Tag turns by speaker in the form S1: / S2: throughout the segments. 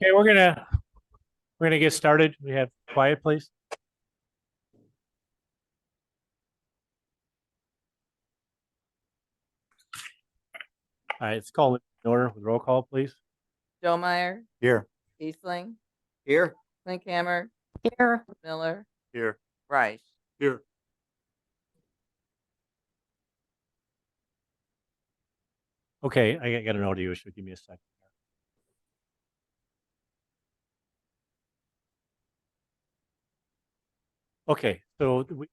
S1: Okay, we're gonna get started. We have quiet, please. All right, it's called in order with roll call, please.
S2: Jomeyer,
S3: Here.
S2: Kiesling,
S3: Here.
S2: Klinkhammer,
S4: Here.
S2: Miller,
S3: Here.
S2: Reich.
S3: Here.
S1: Okay, I got an audio issue. Give me a second. Okay, so we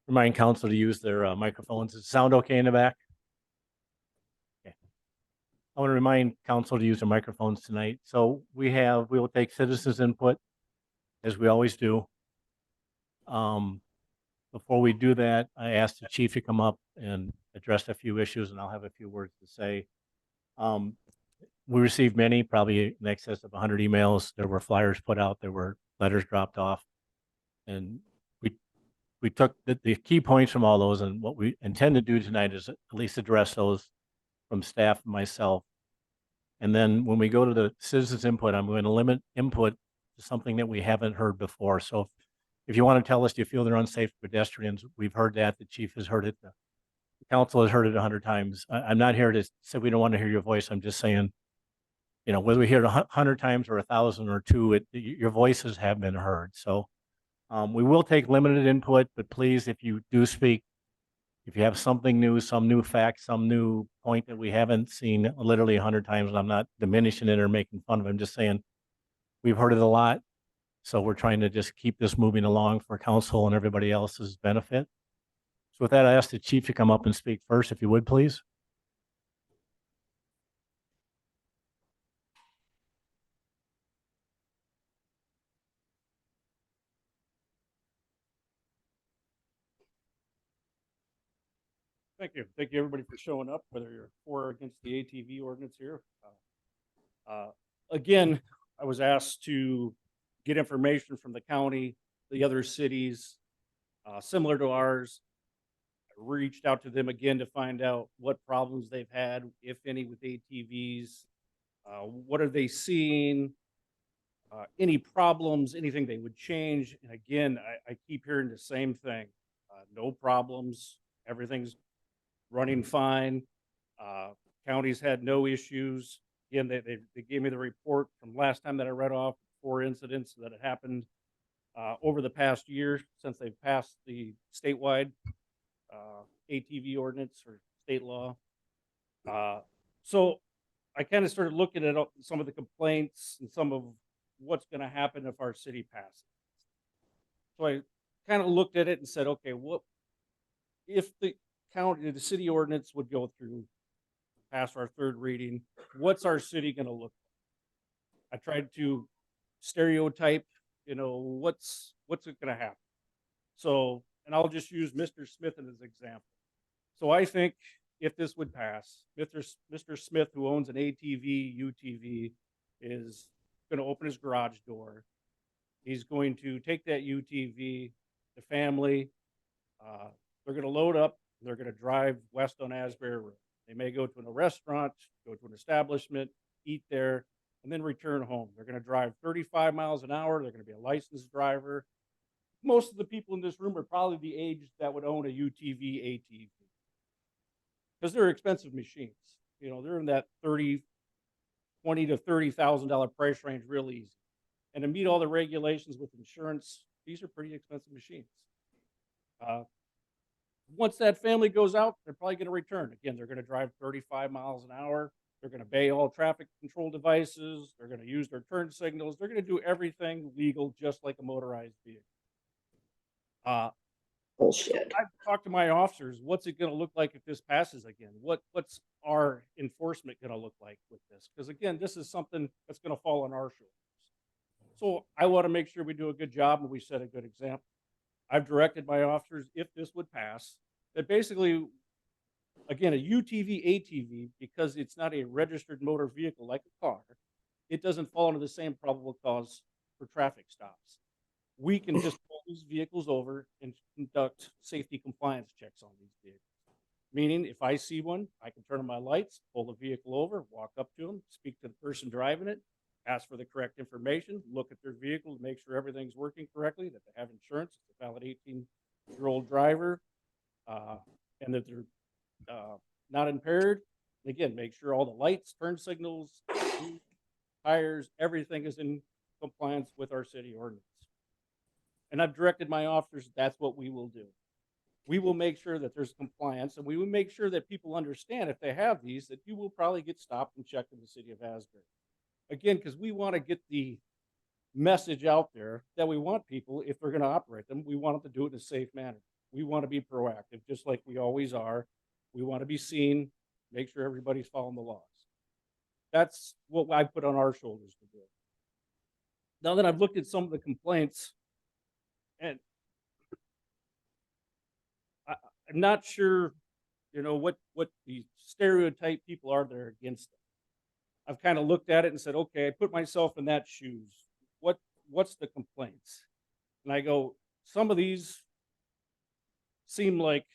S1: remind council to use their microphones. Does it sound okay in the back? Okay. I want to remind council to use their microphones tonight. So we will take citizens input as we always do. Before we do that, I asked the chief to come up and address a few issues, and I'll have a few words to say. We received many, probably in excess of 100 emails. There were flyers put out, there were letters dropped off. And we took the key points from all those, and what we intend to do tonight is at least address those from staff and myself. And then when we go to the citizens input, I'm going to limit input to something that we haven't heard before. So if you want to tell us you feel they're unsafe pedestrians, we've heard that. The chief has heard it. The council has heard it 100 times. I'm not here to say we don't want to hear your voice. I'm just saying, whether we hear it 100 times or 1,000 or two, your voices have been heard. So we will take limited input, but please, if you do speak, if you have something new, some new fact, some new point that we haven't seen literally 100 times, and I'm not diminishing it or making fun of it, I'm just saying we've heard it a lot. So we're trying to just keep this moving along for council and everybody else's benefit. So with that, I ask the chief to come up and speak first, if you would, please.
S5: Thank you. Thank you, everybody, for showing up, whether you're for or against the ATV ordinance here. Again, I was asked to get information from the county, the other cities similar to ours. I reached out to them again to find out what problems they've had, if any, with ATVs. What are they seeing? Any problems, anything they would change? And again, I keep hearing the same thing. No problems. Everything's running fine. Counties had no issues. Again, they gave me the report from last time that I read off, 4 incidents that had happened over the past year since they've passed the statewide ATV ordinance or state law. So I kind of started looking at some of the complaints and some of what's going to happen if our city passes. So I kind of looked at it and said, okay, what if the the city ordinance would go through, pass our 3rd reading, what's our city going to look like? I tried to stereotype, what's it going to happen? So, and I'll just use Mr. Smith as an example. So I think if this would pass, Mr. Smith, who owns an ATV, UTV, is going to open his garage door. He's going to take that UTV, the family, they're going to load up. They're going to drive west on Asbury Road. They may go to a restaurant, go to an establishment, eat there, and then return home. They're going to drive 35 miles an hour. They're going to be a licensed driver. Most of the people in this room are probably the age that would own a UTV, ATV, because they're expensive machines. They're in that $20,000 to $30,000 price range real easy. And to meet all the regulations with insurance, these are pretty expensive machines. Once that family goes out, they're probably going to return. Again, they're going to drive 35 miles an hour. They're going to obey all traffic control devices. They're going to use their turn signals. They're going to do everything legal, just like a motorized vehicle.
S4: Bullshit.
S5: I've talked to my officers. What's it going to look like if this passes again? What's our enforcement going to look like with this? Because again, this is something that's going to fall on our shoulders. So I want to make sure we do a good job and we set a good example. I've directed my officers, if this would pass, that basically, again, a UTV, ATV, because it's not a registered motor vehicle like a car, it doesn't fall into the same probable cause for traffic stops. We can just pull these vehicles over and conduct safety compliance checks on these vehicles. Meaning, if I see one, I can turn on my lights, pull the vehicle over, walk up to them, speak to the person driving it, ask for the correct information, look at their vehicle to make sure everything's working correctly, that they have insurance, it's a valid 18-year-old driver, and that they're not impaired. Again, make sure all the lights, turn signals, tires, everything is in compliance with our city ordinance. And I've directed my officers, that's what we will do. We will make sure that there's compliance, and we will make sure that people understand if they have these, that you will probably get stopped and checked in the city of Asbury. Again, because we want to get the message out there that we want people, if they're going to operate them, we want them to do it in a safe manner. We want to be proactive, just like we always are. We want to be seen, make sure everybody's following the laws. That's what I put on our shoulders to do. Now that I've looked at some of the complaints, and I'm not sure, what the stereotype people are that are against it. I've kind of looked at it and said, okay, I put myself in that shoes. What's the complaints? And I go, some of these seem like,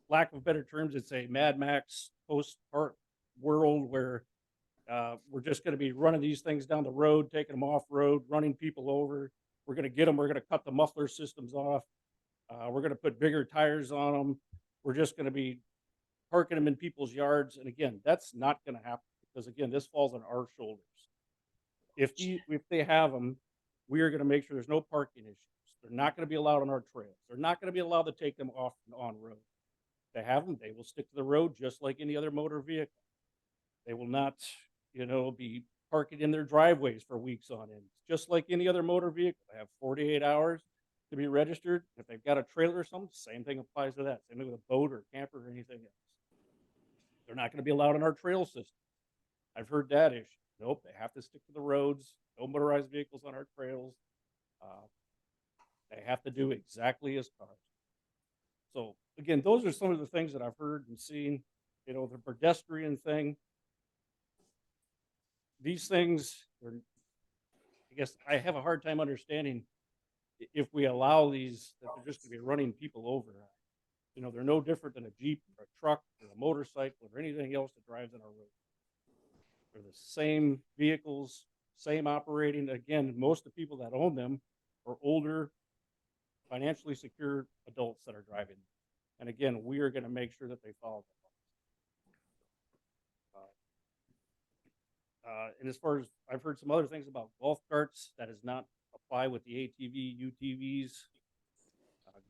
S5: lack of better terms, it's a Mad Max post-part world where we're just going to be running these things down the road, taking them off road, running people over. We're going to get them. We're going to cut the muffler systems off. We're going to put bigger tires on them. We're just going to be parking them in people's yards. And again, that's not going to happen because again, this falls on our shoulders. If they have them, we are going to make sure there's no parking issues. They're not going to be allowed on our trails. They're not going to be allowed to take them off and on road. If they have them, they will stick to the road just like any other motor vehicle. They will not, be parking in their driveways for weeks on end. Just like any other motor vehicle, they have 48 hours to be registered. If they've got a trailer or something, same thing applies to that. Same thing with a boat or camper or anything else. They're not going to be allowed on our trail system. I've heard that issue. Nope, they have to stick to the roads. No motorized vehicles on our trails. They have to do exactly as cars. So again, those are some of the things that I've heard and seen. The pedestrian thing. These things are, I guess I have a hard time understanding if we allow these, that they're just going to be running people over. They're no different than a Jeep or a truck or a motorcycle or anything else that drives on our road. They're the same vehicles, same operating. Again, most of the people that own them are older, financially secure adults that are driving. And again, we are going to make sure that they follow the laws. And as far as I've heard some other things about golf carts, that does not apply with the ATV, UTVs.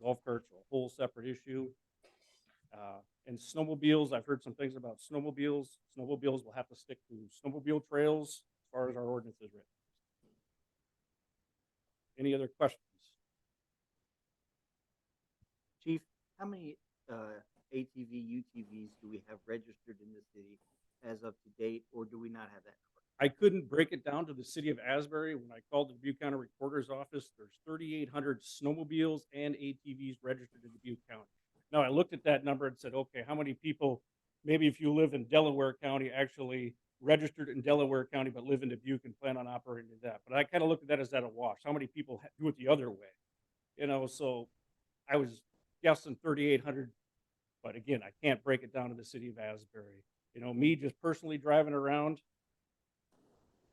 S5: Golf carts are a whole separate issue. And snowmobiles, I've heard some things about snowmobiles. Snowmobiles will have to stick to snowmobile trails as far as our ordinance is written. Any other questions?
S3: Chief, how many ATV, UTVs do we have registered in the city as of to date, or do we not have that number?
S5: I couldn't break it down to the city of Asbury. When I called the Dubuque County Recorder's Office, there's 3,800 snowmobiles and ATVs registered in Dubuque County. Now, I looked at that number and said, okay, how many people, maybe if you live in Delaware County, actually registered in Delaware County, but live in Dubuque and plan on operating that. But I kind of looked at that as that a wash. How many people do it the other way? So I was guessing 3,800, but again, I can't break it down to the city of Asbury. Me just personally driving around,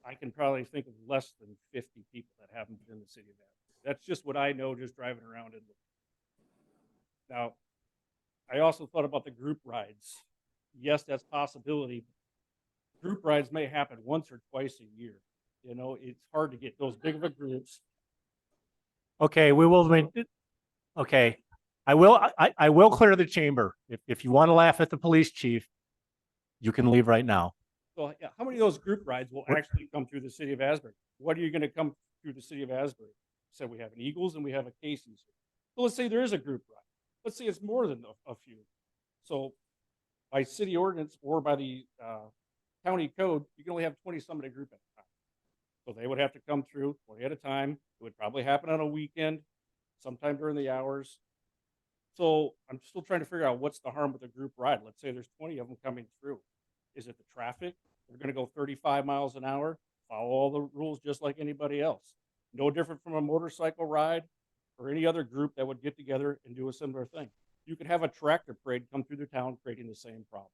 S5: I can probably think of less than 50 people that have them in the city of Asbury. That's just what I know just driving around and looking. Now, I also thought about the group rides. Yes, that's a possibility. Group rides may happen once or twice a year. It's hard to get those big of a groups.
S1: Okay, we will, okay. I will clear the chamber. If you want to laugh at the police chief, you can leave right now.
S5: So yeah, how many of those group rides will actually come through the city of Asbury? What are you going to come through the city of Asbury? So we have an Eagles and we have a Casey's. So let's say there is a group ride. Let's say it's more than a few. So by city ordinance or by the county code, you can only have 20 some at a group at a time. So they would have to come through 20 at a time. It would probably happen on a weekend, sometime during the hours. So I'm still trying to figure out what's the harm with a group ride. Let's say there's 20 of them coming through. Is it the traffic? They're going to go 35 miles an hour, follow all the rules just like anybody else. No different from a motorcycle ride or any other group that would get together and do a similar thing. you could have a tractor parade come through the town creating the same problem.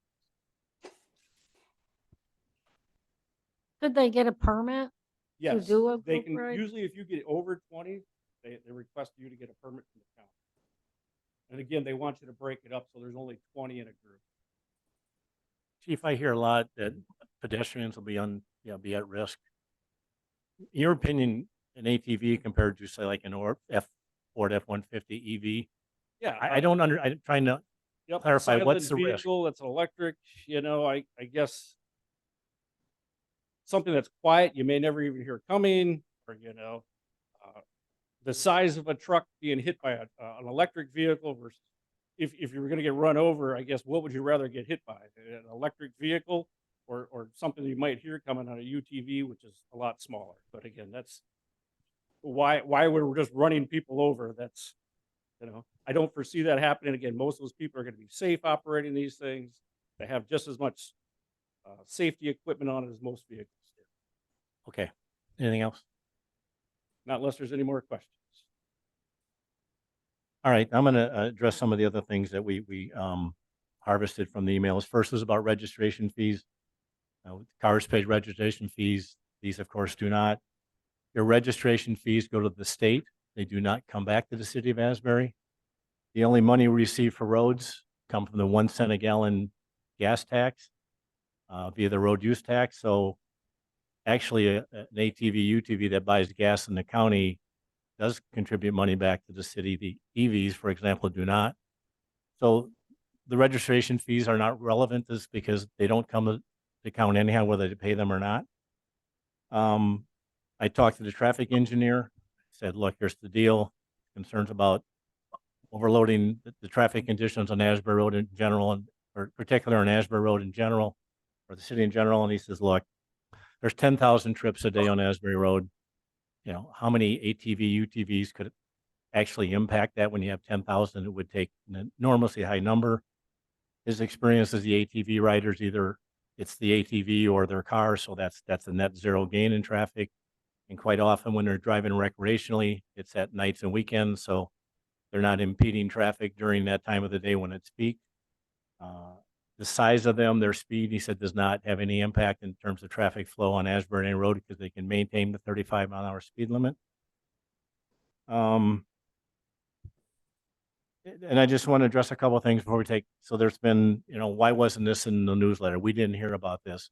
S4: Could they get a permit?
S5: Yes,
S4: do a
S5: they
S4: group
S5: can,
S4: ride?
S5: usually if you get over 20, they request you to get a permit from the town. And again, they want you to break it up so there's only 20 in a group.
S1: Chief, I hear a lot that pedestrians will be be at risk. In your opinion, an ATV compared to say like an Ford F-150 EV,
S5: Yeah.
S1: I'm trying to
S5: Yep,
S1: clarify,
S5: silent
S1: what's the risk?
S5: vehicle that's electric, I guess something that's quiet, you may never even hear coming, or, the size of a truck being hit by an electric vehicle versus if you were going to get run over, I guess, what would you rather get hit by? An electric vehicle or something you might hear coming on a UTV, which is a lot smaller. But again, that's why we're just running people over. That's, I don't foresee that happening. Again, most of those people are going to be safe operating these things. They have just as much safety equipment on it as most vehicles do.
S1: Okay. Anything else?
S5: Not unless there's any more questions.
S1: All right, I'm going to address some of the other things that we harvested from the emails. First was about registration fees. Cars pay registration fees. These, of course, do not. Your registration fees go to the state. They do not come back to the city of Asbury. The only money we receive for roads come from the 1 cent a gallon gas tax via the road use tax. So actually, an ATV, UTV that buys gas in the county does contribute money back to the city. The EVs, for example, do not. So the registration fees are not relevant just because they don't come to the count anyhow, whether they pay them or not. I talked to the traffic engineer, said, look, here's the deal. Concerns about overloading the traffic conditions on Asbury Road in general, or particularly on Asbury Road in general, or the city in general. And he says, look, there's 10,000 trips a day on Asbury Road. How many ATV, UTVs could actually impact that? When you have 10,000, it would take an enormously high number. His experience is the ATV riders, either it's the ATV or their car. So that's a net zero gain in traffic. And quite often when they're driving recreationally, it's at nights and weekends. So they're not impeding traffic during that time of the day when it's peak. The size of them, their speed, he said, does not have any impact in terms of traffic flow on Asbury Road because they can maintain the 35-mile-an-hour speed limit. And I just want to address a couple of things before we take. So there's been, why wasn't this in the newsletter? We didn't hear about this.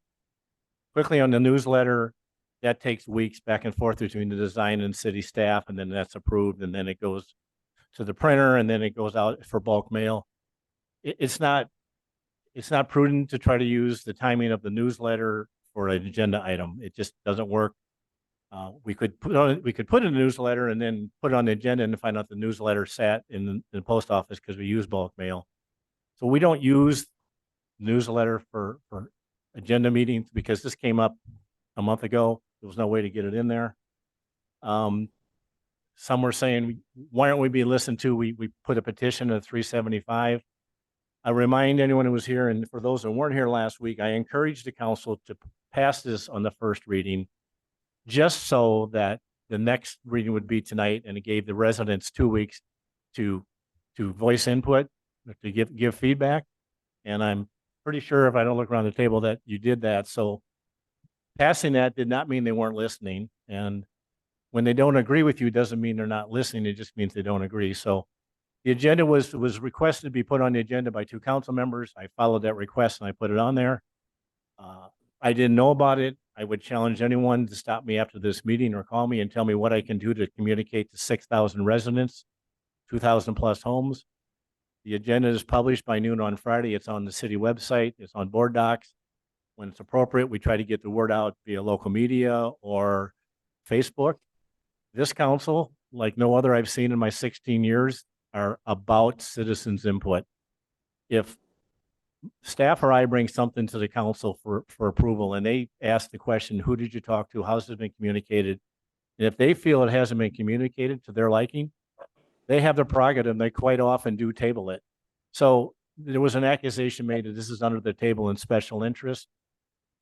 S1: Quickly on the newsletter, that takes weeks back and forth between the design and city staff, and then that's approved, and then it goes to the printer, and then it goes out for bulk mail. It's not prudent to try to use the timing of the newsletter for an agenda item. It just doesn't work. We could put in a newsletter and then put it on the agenda and find out the newsletter sat in the post office because we use bulk mail. So we don't use newsletter for agenda meetings because this came up a month ago. There was no way to get it in there. Some were saying, why aren't we being listened to? We put a petition of 375. I remind anyone who was here, and for those that weren't here last week, I encouraged the council to pass this on the first reading, just so that the next reading would be tonight, and it gave the residents 2 weeks to voice input, to give feedback. And I'm pretty sure, if I don't look around the table, that you did that. So passing that did not mean they weren't listening. And when they don't agree with you, doesn't mean they're not listening. It just means they don't agree. So the agenda was requested to be put on the agenda by 2 council members. I followed that request and I put it on there. I didn't know about it. I would challenge anyone to stop me after this meeting or call me and tell me what I can do to communicate to 6,000 residents, 2,000 plus homes. The agenda is published by noon on Friday. It's on the city website. It's on board docs. When it's appropriate, we try to get the word out via local media or Facebook. This council, like no other I've seen in my 16 years, are about citizens' input. If staff or I bring something to the council for approval and they ask the question, who did you talk to? How's it been communicated? And if they feel it hasn't been communicated to their liking, they have the prerogative and they quite often do table it. So there was an accusation made that this is under the table in special interest.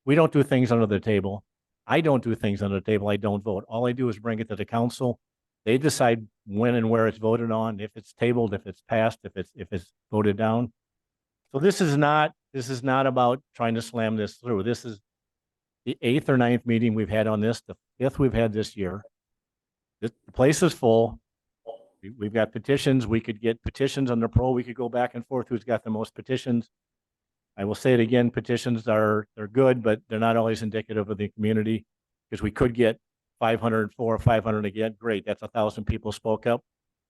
S1: We don't do things under the table. I don't do things under the table. I don't vote. All I do is bring it to the council. They decide when and where it's voted on, if it's tabled, if it's passed, if it's voted down. So this is not about trying to slam this through. This is the 8th or 9th meeting we've had on this, the 5th we've had this year. The place is full. We've got petitions. We could get petitions on the poll. We could go back and forth who's got the most petitions. I will say it again, petitions they're good, but they're not always indicative of the community, because we could get 504 or 500 again. Great, that's 1,000 people spoke up.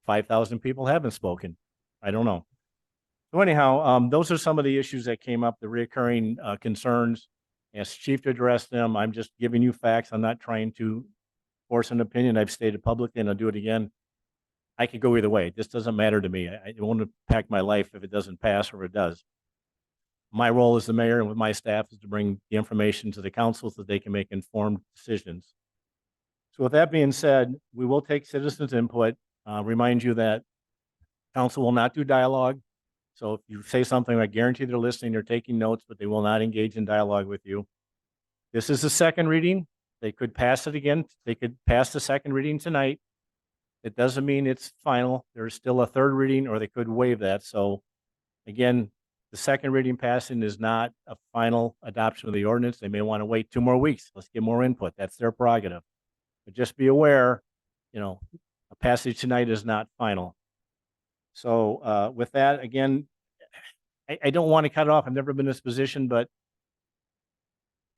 S1: 5,000 people haven't spoken. I don't know. So anyhow, those are some of the issues that came up, the recurring concerns. As chief to address them, I'm just giving you facts. I'm not trying to force an opinion. I've stated publicly, and I'll do it again. I could go either way. This doesn't matter to me. It won't impact my life if it doesn't pass or it does. My role as the mayor and with my staff is to bring the information to the council so they can make informed decisions. So with that being said, we will take citizens' input. Remind you that council will not do dialogue. So if you say something, I guarantee they're listening, they're taking notes, but they will not engage in dialogue with you. This is the second reading. They could pass it again. They could pass the second reading tonight. It doesn't mean it's final. There's still a third reading, or they could waive that. So again, the second reading passing is not a final adoption of the ordinance. They may want to wait 2 more weeks. Let's get more input. That's their prerogative. But just be aware, a passage tonight is not final. So with that, again, I don't want to cut it off. I've never been in this position, but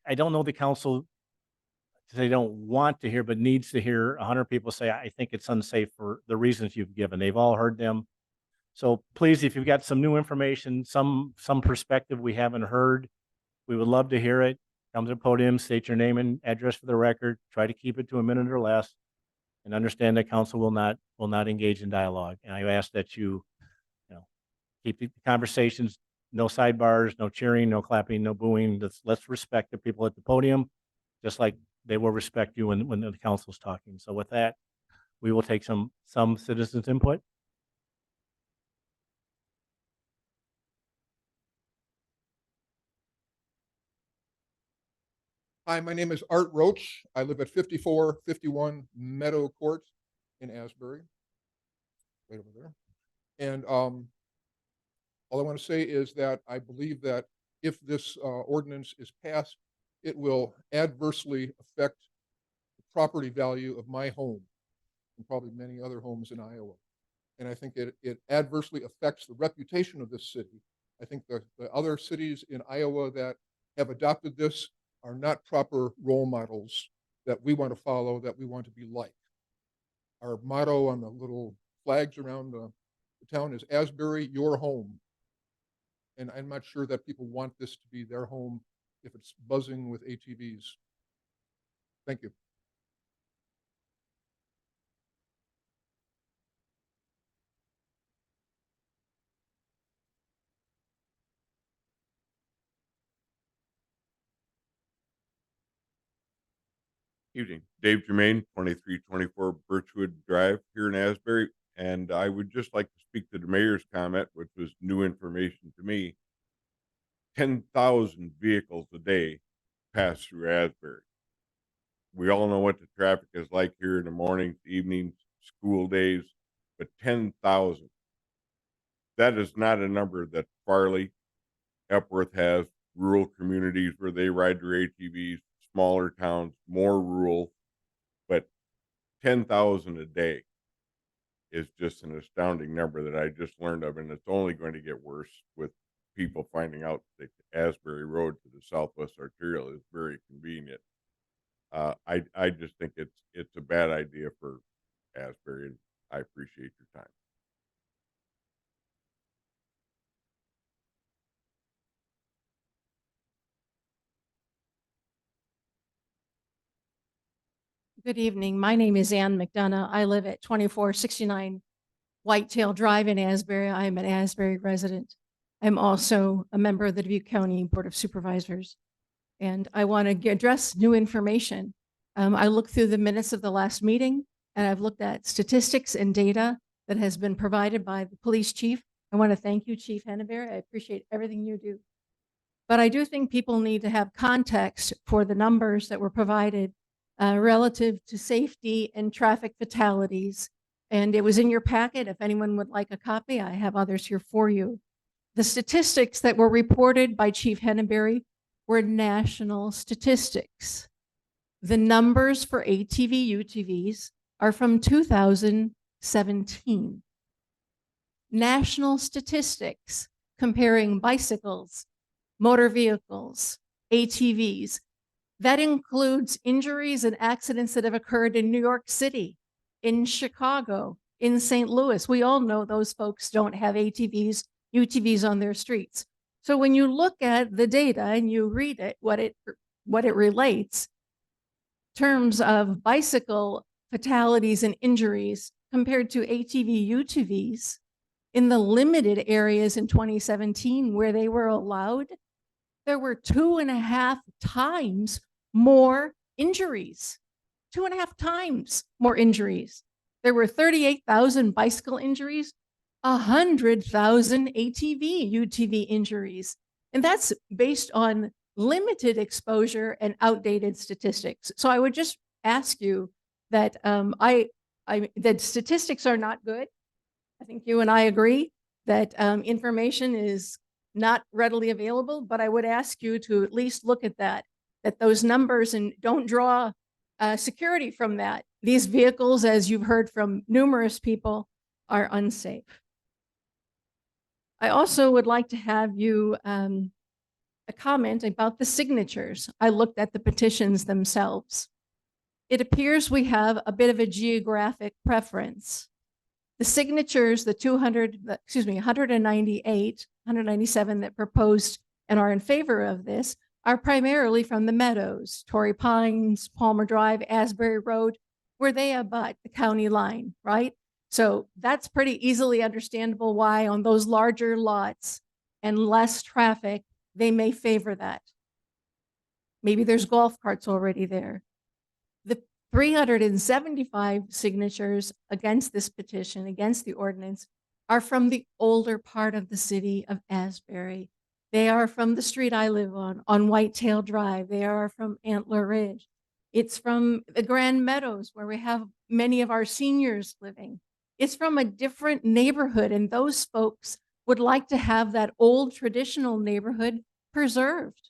S1: I don't know the council, they don't want to hear, but needs to hear 100 people say, I think it's unsafe for the reasons you've given. They've all heard them. So please, if you've got some new information, some perspective we haven't heard, we would love to hear it. Come to the podium, state your name and address for the record, try to keep it to a minute or less, and understand that council will not engage in dialogue. And I ask that you keep the conversations, no sidebars, no cheering, no clapping, no booing. Let's respect the people at the podium, just like they will respect you when the council's talking. So with that, we will take some citizens' input.
S6: Hi, my name is Art Roach. I live at 5451 Meadow Court in Asbury, right over there. And all I want to say is that I believe that if this ordinance is passed, it will adversely affect the property value of my home and probably many other homes in Iowa. And I think it adversely affects the reputation of this city. I think the other cities in Iowa that have adopted this are not proper role models that we want to follow, that we want to be like. Our motto on the little flags around the town is Asbury, your home. And I'm not sure that people want this to be their home if it's buzzing with ATVs. Thank you.
S7: Evening, Dave Germain, 2324 Birchwood Drive here in Asbury. And I would just like to speak to the mayor's comment, which was new information to me. 10,000 vehicles a day pass through Asbury. We all know what the traffic is like here in the mornings, evenings, school days, but 10,000. That is not a number that Farley, Epworth has, rural communities where they ride their ATVs, smaller towns, more rural, but 10,000 a day is just an astounding number that I just learned of, and it's only going to get worse with people finding out that Asbury Road to the Southwest Arterial is very convenient. I just think it's a bad idea for Asbury, and I appreciate your time.
S4: Good evening. My name is Ann McDonough. I live at 2469 Whitetail Drive in Asbury. I am an Asbury resident. I'm also a member of the Dubuque County Board of Supervisors. And I want to address new information. I looked through the minutes of the last meeting, and I've looked at statistics and data that has been provided by the police chief. I want to thank you, Chief Henneberry. I appreciate everything you do. But I do think people need to have context for the numbers that were provided relative to safety and traffic fatalities. And it was in your packet. If anyone would like a copy, I have others here for you. The statistics that were reported by Chief Henneberry were national statistics. The numbers for ATV, UTVs are from 2017. National statistics comparing bicycles, motor vehicles, ATVs. That includes injuries and accidents that have occurred in New York City, in Chicago, in St. Louis. We all know those folks don't have ATVs, UTVs on their streets. So when you look at the data and you read it, what it relates, terms of bicycle fatalities and injuries compared to ATV, UTVs in the limited areas in 2017 where they were allowed, there were 2.5 times more injuries, 2.5 times more injuries. There were 38,000 bicycle injuries, 100,000 ATV, UTV injuries. And that's based on limited exposure and outdated statistics. So I would just ask you that that statistics are not good. I think you and I agree that information is not readily available, but I would ask you to at least look at that those numbers, and don't draw security from that. These vehicles, as you've heard from numerous people, are unsafe. I also would like to have you a comment about the signatures. I looked at the petitions themselves. It appears we have a bit of a geographic preference. The signatures, the 198, 197 that proposed and are in favor of this are primarily from the Meadows, Torrey Pines, Palmer Drive, Asbury Road, where they abut the county line, right? So that's pretty easily understandable why on those larger lots and less traffic, they may favor that. Maybe there's golf carts already there. The 375 signatures against this petition, against the ordinance, are from the older part of the city of Asbury. They are from the street I live on Whitetail Drive. They are from Antler Ridge. It's from the Grand Meadows, where we have many of our seniors living. It's from a different neighborhood, and those folks would like to have that old traditional neighborhood preserved.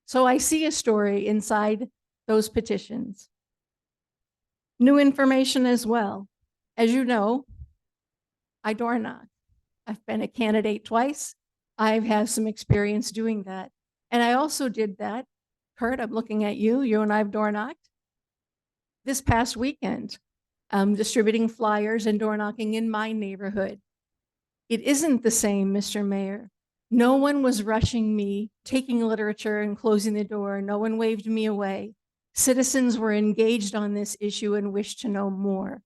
S4: So I see a story inside those petitions. New information as well. As you know, I door knock. I've been a candidate twice. I've had some experience doing that. And I also did that. Kurt, I'm looking at you. You and I have door knocked this past weekend, distributing flyers and door knocking in my neighborhood. It isn't the same, Mr. Mayor. No one was rushing me, taking literature and closing the door. No one waved me away. Citizens were engaged on this issue and wished to know more.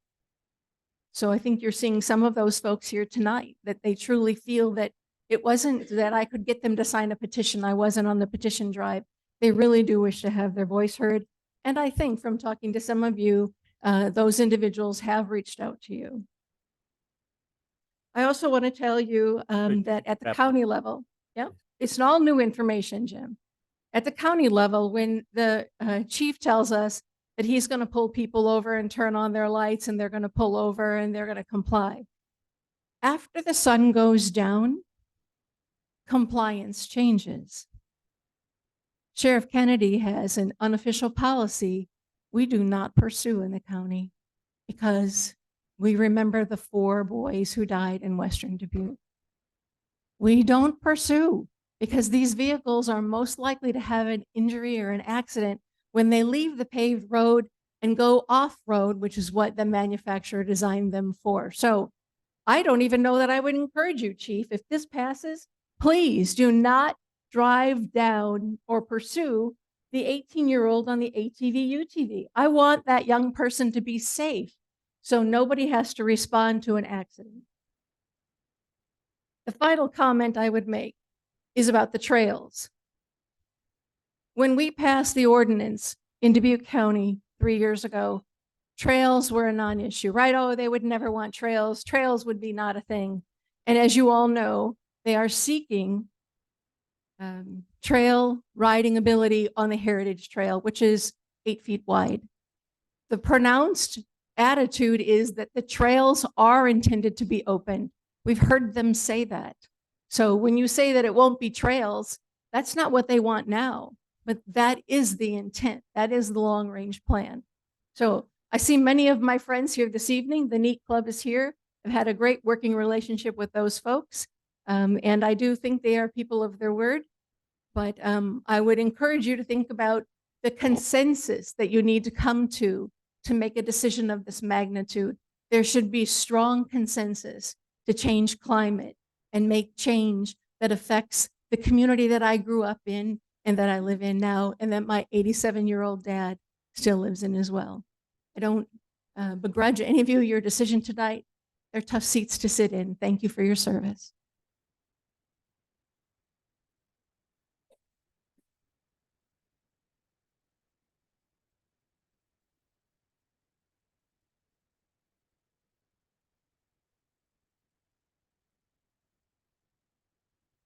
S4: So I think you're seeing some of those folks here tonight, that they truly feel that it wasn't that I could get them to sign a petition. I wasn't on the petition drive. They really do wish to have their voice heard. And I think from talking to some of you, those individuals have reached out to you. I also want to tell you that at the
S1: wrap up.
S4: county level, it's all new information, Jim. At the county level, when the chief tells us that he's going to pull people over and turn on their lights, and they're going to pull over and they're going to comply. After the sun goes down, compliance changes. Sheriff Kennedy has an unofficial policy we do not pursue in the county because we remember the 4 boys who died in Western Dubuque. We don't pursue because these vehicles are most likely to have an injury or an accident when they leave the paved road and go off-road, which is what the manufacturer designed them for. So I don't even know that I would encourage you, Chief, if this passes, please do not drive down or pursue the 18-year-old on the ATV, UTV. I want that young person to be safe so nobody has to respond to an accident. The final comment I would make is about the trails. When we passed the ordinance in Dubuque County 3 years ago, trails were a non-issue, right? Oh, they would never want trails. Trails would be not a thing. And as you all know, they are seeking trail riding ability on the Heritage Trail, which is 8 feet wide. the pronounced attitude is that the trails are intended to be open. We've heard them say that. So when you say that it won't be trails, that's not what they want now, but that is the intent. That is the long range plan. So I see many of my friends here this evening. The NEAT Club is here. I've had a great working relationship with those folks. And I do think they are people of their word. But I would encourage you to think about the consensus that you need to come to make a decision of this magnitude. There should be strong consensus to change climate and make change that affects the community that I grew up in and that I live in now, and that my 87-year-old dad still lives in as well. I don't begrudge any of you your decision tonight. They're tough seats to sit in. Thank you for your service.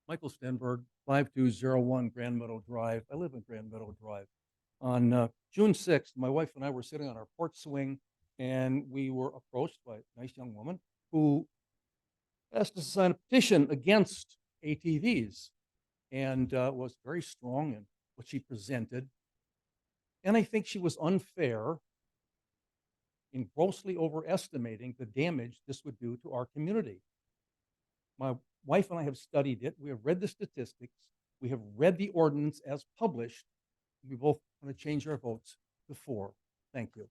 S8: Michael Stenberg, 5201 Grand Meadow Drive. I live in Grand Meadow Drive. On June 6th, my wife and I were sitting on our porch swing, and we were approached by a nice young woman who asked us to sign a petition against ATVs, and was very strong in what she presented. And I think she was unfair in grossly overestimating the damage this would do to our community. My wife and I have studied it. We have read the statistics. We have read the ordinance as published. We both want to change our votes to 4. Thank you.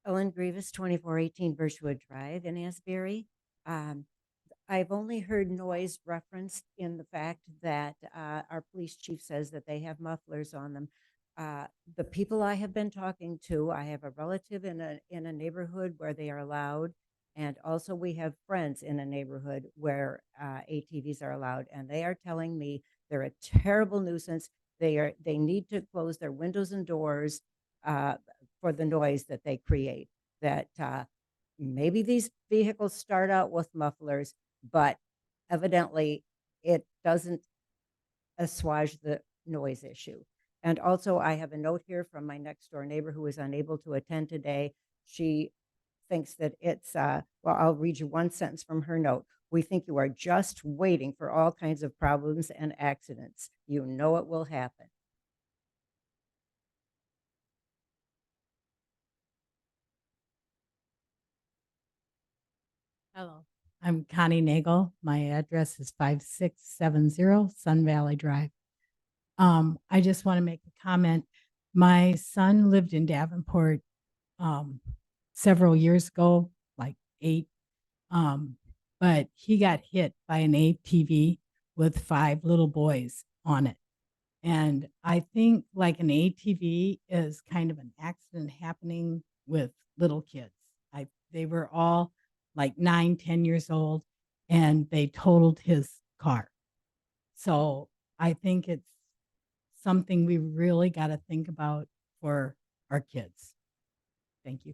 S9: Ellen Grievous, 2418 Birchwood Drive in Asbury. I've only heard noise referenced in the fact that our police chief says that they have mufflers on them. The people I have been talking to, I have a relative in a neighborhood where they are allowed, and also we have friends in a neighborhood where ATVs are allowed, and they are telling me they're a terrible nuisance. They need to close their windows and doors for the noise that they create. That maybe these vehicles start out with mufflers, but evidently it doesn't assuage the noise issue. And also I have a note here from my next door neighbor who is unable to attend today. She thinks that it's, well, I'll read you one sentence from her note. We think you are just waiting for all kinds of problems and accidents. You know it will happen.
S10: Hello, I'm Connie Nagel. My address is 5670 Sun Valley Drive. I just want to make a comment. My son lived in Davenport several years ago, like 8, but he got hit by an ATV with 5 little boys on it. And I think like an ATV is kind of an accident happening with little kids. They were all like 9, 10 years old, and they totaled his car. So I think it's something we really got to think about for our kids. Thank you.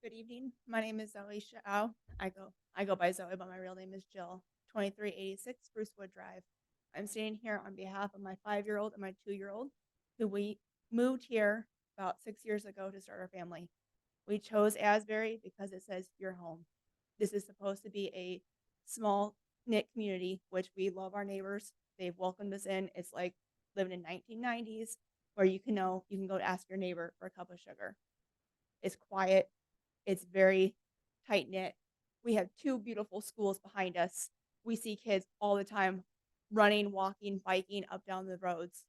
S11: Good evening. My name is Alicia Au. I go by Zoe, but my real name is Jill. 2386 Brucewood Drive. I'm staying here on behalf of my 5-year-old and my 2-year-old, who we moved here about 6 years ago to start our family. We chose Asbury because it says your home. This is supposed to be a small knit community, which we love our neighbors. They've welcomed us in. It's like living in 1990s, where you can go ask your neighbor for a cup of sugar. It's quiet. It's very tight knit. We have 2 beautiful schools behind us. We see kids all the time running, walking, biking up down the roads.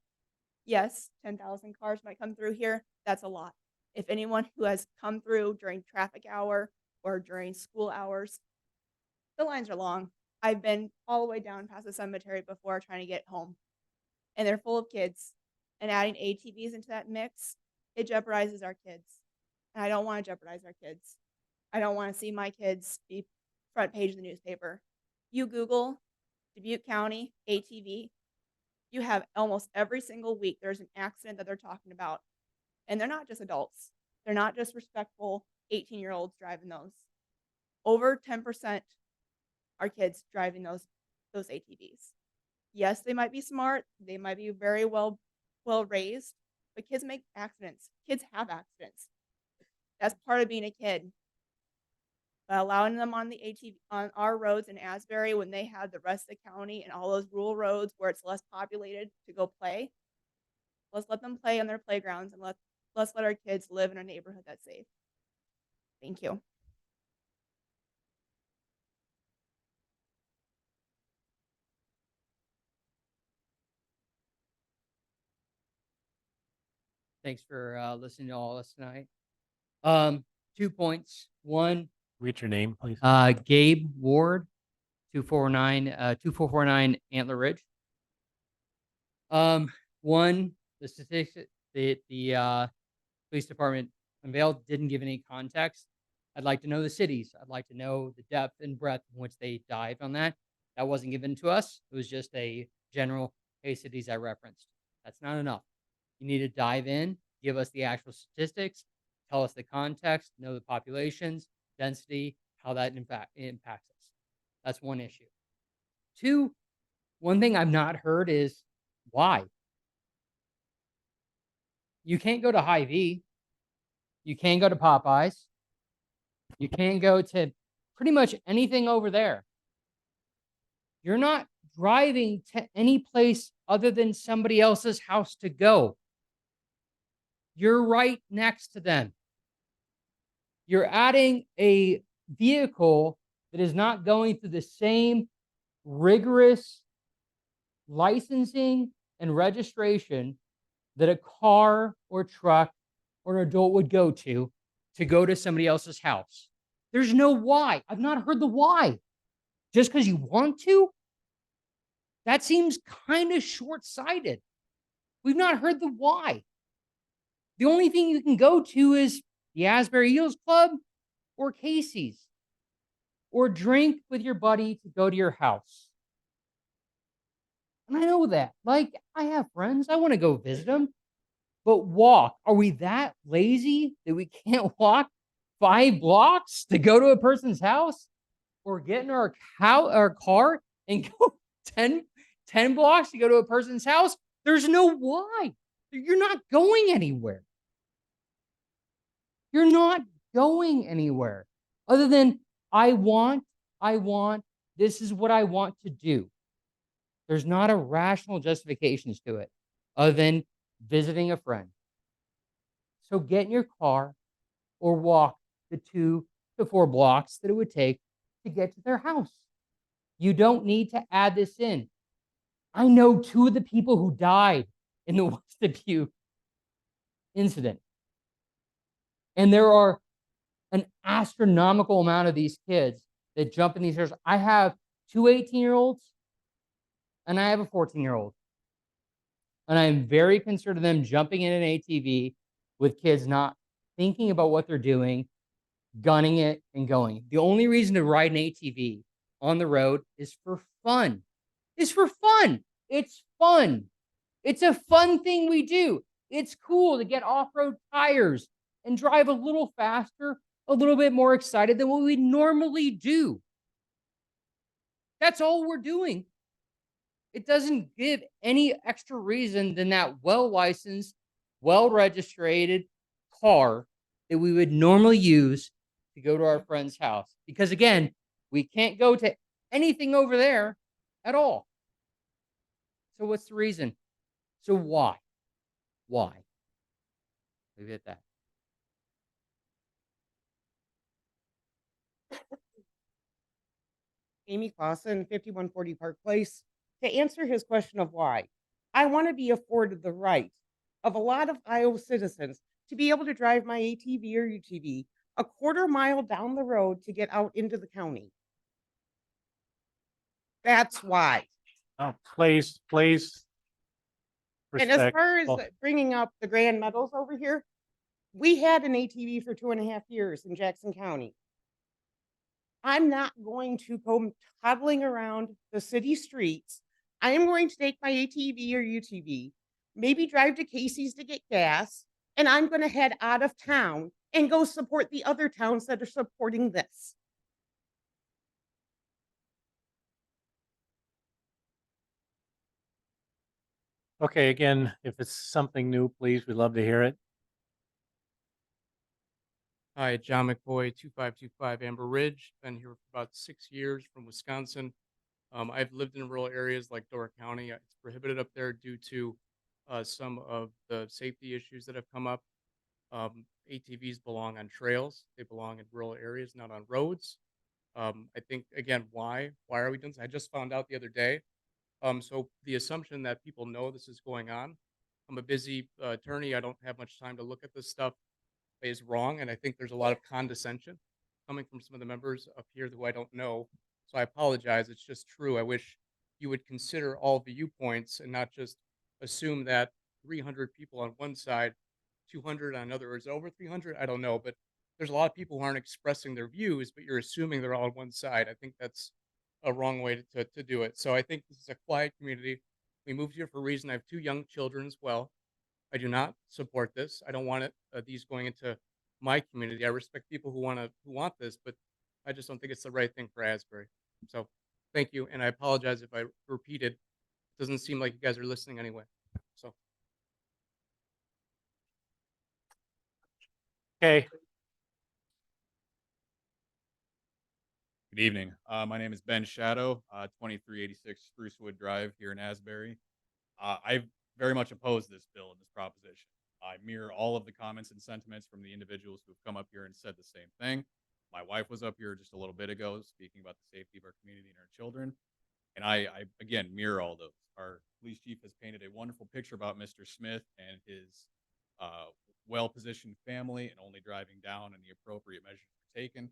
S11: Yes, 10,000 cars might come through here. That's a lot. If anyone who has come through during traffic hour or during school hours, the lines are long. I've been all the way down past the cemetery before trying to get home, and they're full of kids. And adding ATVs into that mix, it jeopardizes our kids. And I don't want to jeopardize our kids. I don't want to see my kids be front page of the newspaper. You Google Dubuque County ATV, you have almost every single week there's an accident that they're talking about. And they're not just adults. They're not just respectful 18-year-olds driving those. Over 10% are kids driving those ATVs. Yes, they might be smart, they might be very well raised, but kids make accidents. Kids have accidents. That's part of being a kid. But allowing them on the ATV on our roads in Asbury when they have the rest of the county and all those rural roads where it's less populated to go play, let's let them play on their playgrounds and let's let our kids live in a neighborhood that's safe. Thank you.
S12: Thanks for listening to all of us tonight. 2 points. One,
S1: Read your name, please.
S12: Gabe Ward, 2449 Antler Ridge. One, the statistic that the police department unveiled didn't give any context. I'd like to know the cities. I'd like to know the depth and breadth in which they dived on that. That wasn't given to us. It was just a general, hey, cities I referenced. That's not enough. You need to dive in, give us the actual statistics, tell us the context, know the populations, density, how that impacts us. That's one issue. Two, one thing I've not heard is why. You can't go to Hy-Vee. You can't go to Popeyes. You can't go to pretty much anything over there. You're not driving to any place other than somebody else's house to go. You're right next to them. You're adding a vehicle that is not going through the same rigorous licensing and registration that a car or truck or an adult would go to somebody else's house. There's no why. I've not heard the why. Just because you want to? That seems kind of short-sighted. We've not heard the why. The only thing you can go to is the Asbury Eagles Club or Casey's, or drink with your buddy to go to your house. And I know that. Like, I have friends. I want to go visit them. But walk. Are we that lazy that we can't walk 5 blocks to go to a person's house? Or get in our car and go 10 blocks to go to a person's house? There's no why. You're not going anywhere. You're not going anywhere other than I want, this is what I want to do. There's not a rational justifications to it other than visiting a friend. So get in your car or walk the 2 to 4 blocks that it would take to get to their house. You don't need to add this in. I know 2 of the people who died in the West Dubuque incident. And there are an astronomical amount of these kids that jump in these cars. I have 2 18-year-olds and I have a 14-year-old. And I'm very concerned of them jumping in an ATV with kids not thinking about what they're doing, gunning it and going. The only reason to ride an ATV on the road is for fun. It's for fun. It's fun. It's a fun thing we do. It's cool to get off-road tires and drive a little faster, a little bit more excited than what we normally do. That's all we're doing. It doesn't give any extra reason than that well-licensed, well-registered car that we would normally use to go to our friend's house. Because again, we can't go to anything over there at all. So what's the reason? So why? Why? Leave it at that.
S13: Amy Clausen, 5140 Park Place. To answer his question of why, I want to be afforded the right of a lot of Iowa citizens to be able to drive my ATV or UTV a quarter mile down the road to get out into the county. That's why.
S1: Oh, please.
S13: And as
S1: Respect.
S13: far as
S1: Well,
S13: bringing up the Grand Meadows over here, we had an ATV for 2.5 years in Jackson County. I'm not going to go toddling around the city streets. I am going to take my ATV or UTV, maybe drive to Casey's to get gas, and I'm going to head out of town and go support the other towns that are supporting this.
S1: Okay, again, if it's something new, please, we'd love to hear it.
S14: Hi, John McCoy, 2525 Amber Ridge. Been here for about 6 years from Wisconsin. I've lived in rural areas like Door County. It's prohibited up there due to some of the safety issues that have come up. ATVs belong on trails. They belong in rural areas, not on roads. I think, again, why? Why are we doing this? I just found out the other day. So the assumption that people know this is going on, I'm a busy attorney. I don't have much time to look at this stuff, is wrong. And I think there's a lot of condescension coming from some of the members up here who I don't know. So I apologize. It's just true. I wish you would consider all viewpoints and not just assume that 300 people on one side, 200 on another, or is it over 300? I don't know. But there's a lot of people who aren't expressing their views, but you're assuming they're all on one side. I think that's a wrong way to do it. So I think this is a quiet community. We moved here for a reason. I have 2 young children as well. I do not support this. I don't want it these going into my community. I respect people who want this, but I just don't think it's the right thing for Asbury. So thank you, and I apologize if I repeated. It doesn't seem like you guys are listening anyway. So
S1: Okay,
S15: Good evening. My name is Ben Shadow, 2386 Sprucewood Drive here in Asbury. I very much oppose this bill and this proposition. I mirror all of the comments and sentiments from the individuals who have come up here and said the same thing. My wife was up here just a little bit ago speaking about the safety of our community and our children. And I again, mirror all those. Our police chief has painted a wonderful picture about Mr. Smith and his well-positioned family and only driving down and the appropriate measures were taken.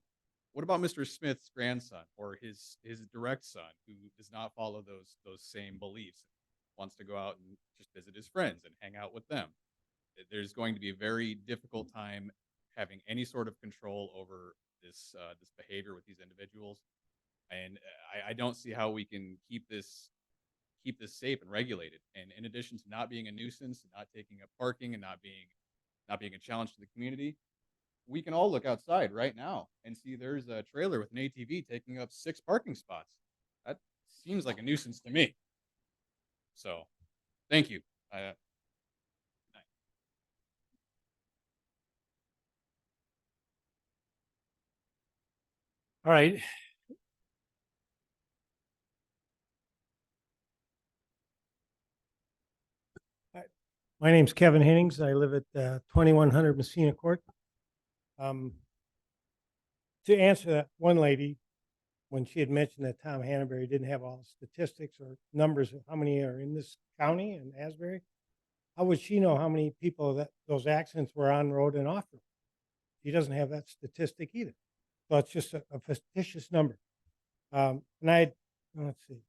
S15: What about Mr. Smith's grandson or his direct son who does not follow those same beliefs, wants to go out and just visit his friends and hang out with them? There's going to be a very difficult time having any sort of control over this behavior with these individuals, and I don't see how we can keep this safe and regulated. And in addition to not being a nuisance, and not taking up parking, and not being a challenge to the community, we can all look outside right now and see there's a trailer with an ATV taking up 6 parking spots. That seems like a nuisance to me. So, thank you.
S1: all right.
S16: My name's Kevin Hennings. I live at 2100 Messina Court. To answer that one lady, when she had mentioned that Tom Hannaberry didn't have all the statistics or numbers of how many are in this county and Asbury, how would she know how many people that those accidents were on road and off road? She doesn't have that statistic either. So it's just a fictitious number. And let's see.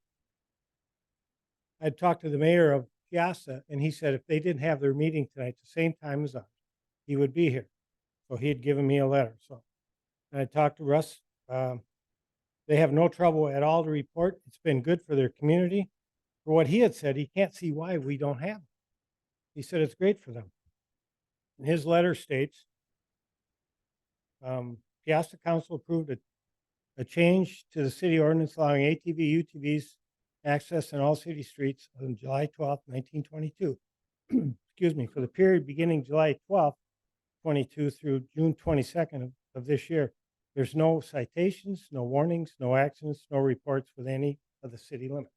S16: I talked to the mayor of Piazza, and he said if they didn't have their meeting tonight the same time as us, he would be here. So he had given me a letter. So and I talked to Russ. They have no trouble at all to report. It's been good for their community. For what he had said, he can't see why we don't have it. He said it's great for them. And his letter states, Piazza Council approved a change to the city ordinance allowing ATV, UTVs access in all city streets on July 12th, 1922. Excuse me, for the period beginning July 12th, 22 through June 22nd of this year. There's no citations, no warnings, no accidents, no reports with any of the city limits.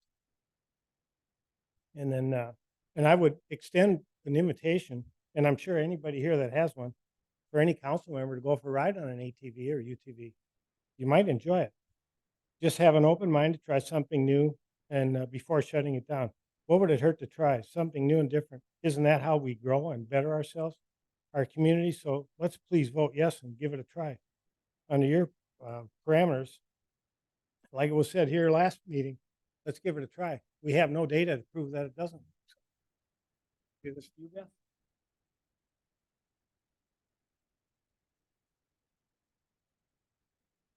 S16: And then, and I would extend an invitation, and I'm sure anybody here that has one, for any council member to go for a ride on an ATV or UTV. You might enjoy it. Just have an open mind to try something new and before shutting it down. What would it hurt to try something new and different? Isn't that how we grow and better ourselves, our community? So let's please vote yes and give it a try. Under your parameters, like it was said here last meeting, let's give it a try. We have no data to prove that it doesn't. Give this to you, Beth.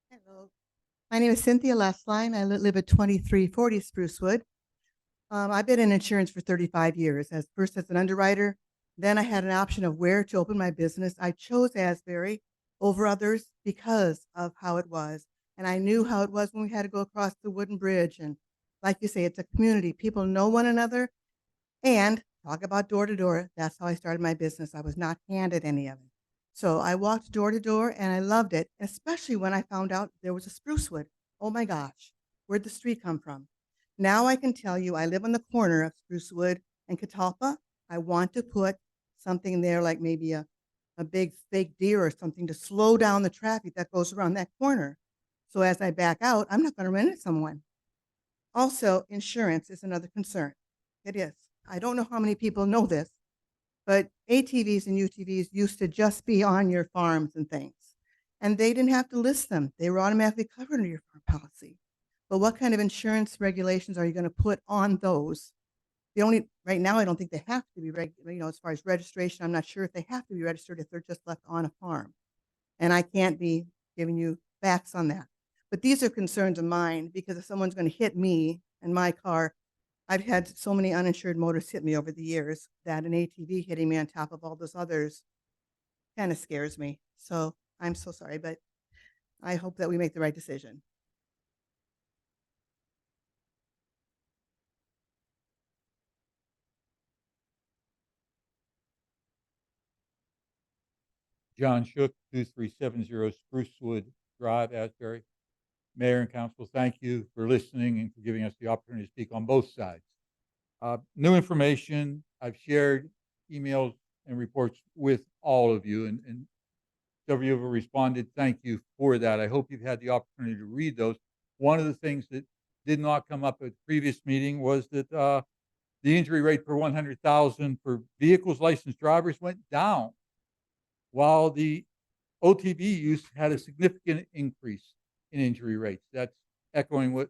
S17: Hello, my name is Cynthia Lastline. I live at 2340 Sprucewood. I've been in insurance for 35 years, first as an underwriter, Then I had an option of where to open my business. I chose Asbury over others because of how it was. And I knew how it was when we had to go across the wooden bridge. And like you say, it's a community. People know one another and talk about door to door. That's how I started my business. I was not handed any of it. So I walked door to door and I loved it, especially when I found out there was a Sprucewood. Oh my gosh, where'd the street come from? Now I can tell you I live on the corner of Sprucewood and Catalpa. I want to put something there like maybe a big fake deer or something to slow down the traffic that goes around that corner. So as I back out, I'm not going to rent it to someone. Also, insurance is another concern. It is. I don't know how many people know this, but ATVs and UTVs used to just be on your farms and things, and they didn't have to list them. They were automatically covered under your farm policy. But what kind of insurance regulations are you going to put on those? Right now, I don't think they have to be, as far as registration, I'm not sure if they have to be registered if they're just left on a farm. And I can't be giving you facts on that. But these are concerns of mine because if someone's going to hit me and my car, I've had so many uninsured motorists hit me over the years that an ATV hitting me on top of all those others kind of scares me. So I'm so sorry, but I hope that we make the right decision.
S18: John Shook, 2370 Sprucewood Drive, Asbury. Mayor and council, thank you for listening and for giving us the opportunity to speak on both sides. New information, I've shared emails and reports with all of you, and several of you have responded. Thank you for that. I hope you've had the opportunity to read those. One of the things that did not come up at the previous meeting was that the injury rate per 100,000 for vehicles licensed drivers went down, while the OTV use had a significant increase in injury rates. That's echoing what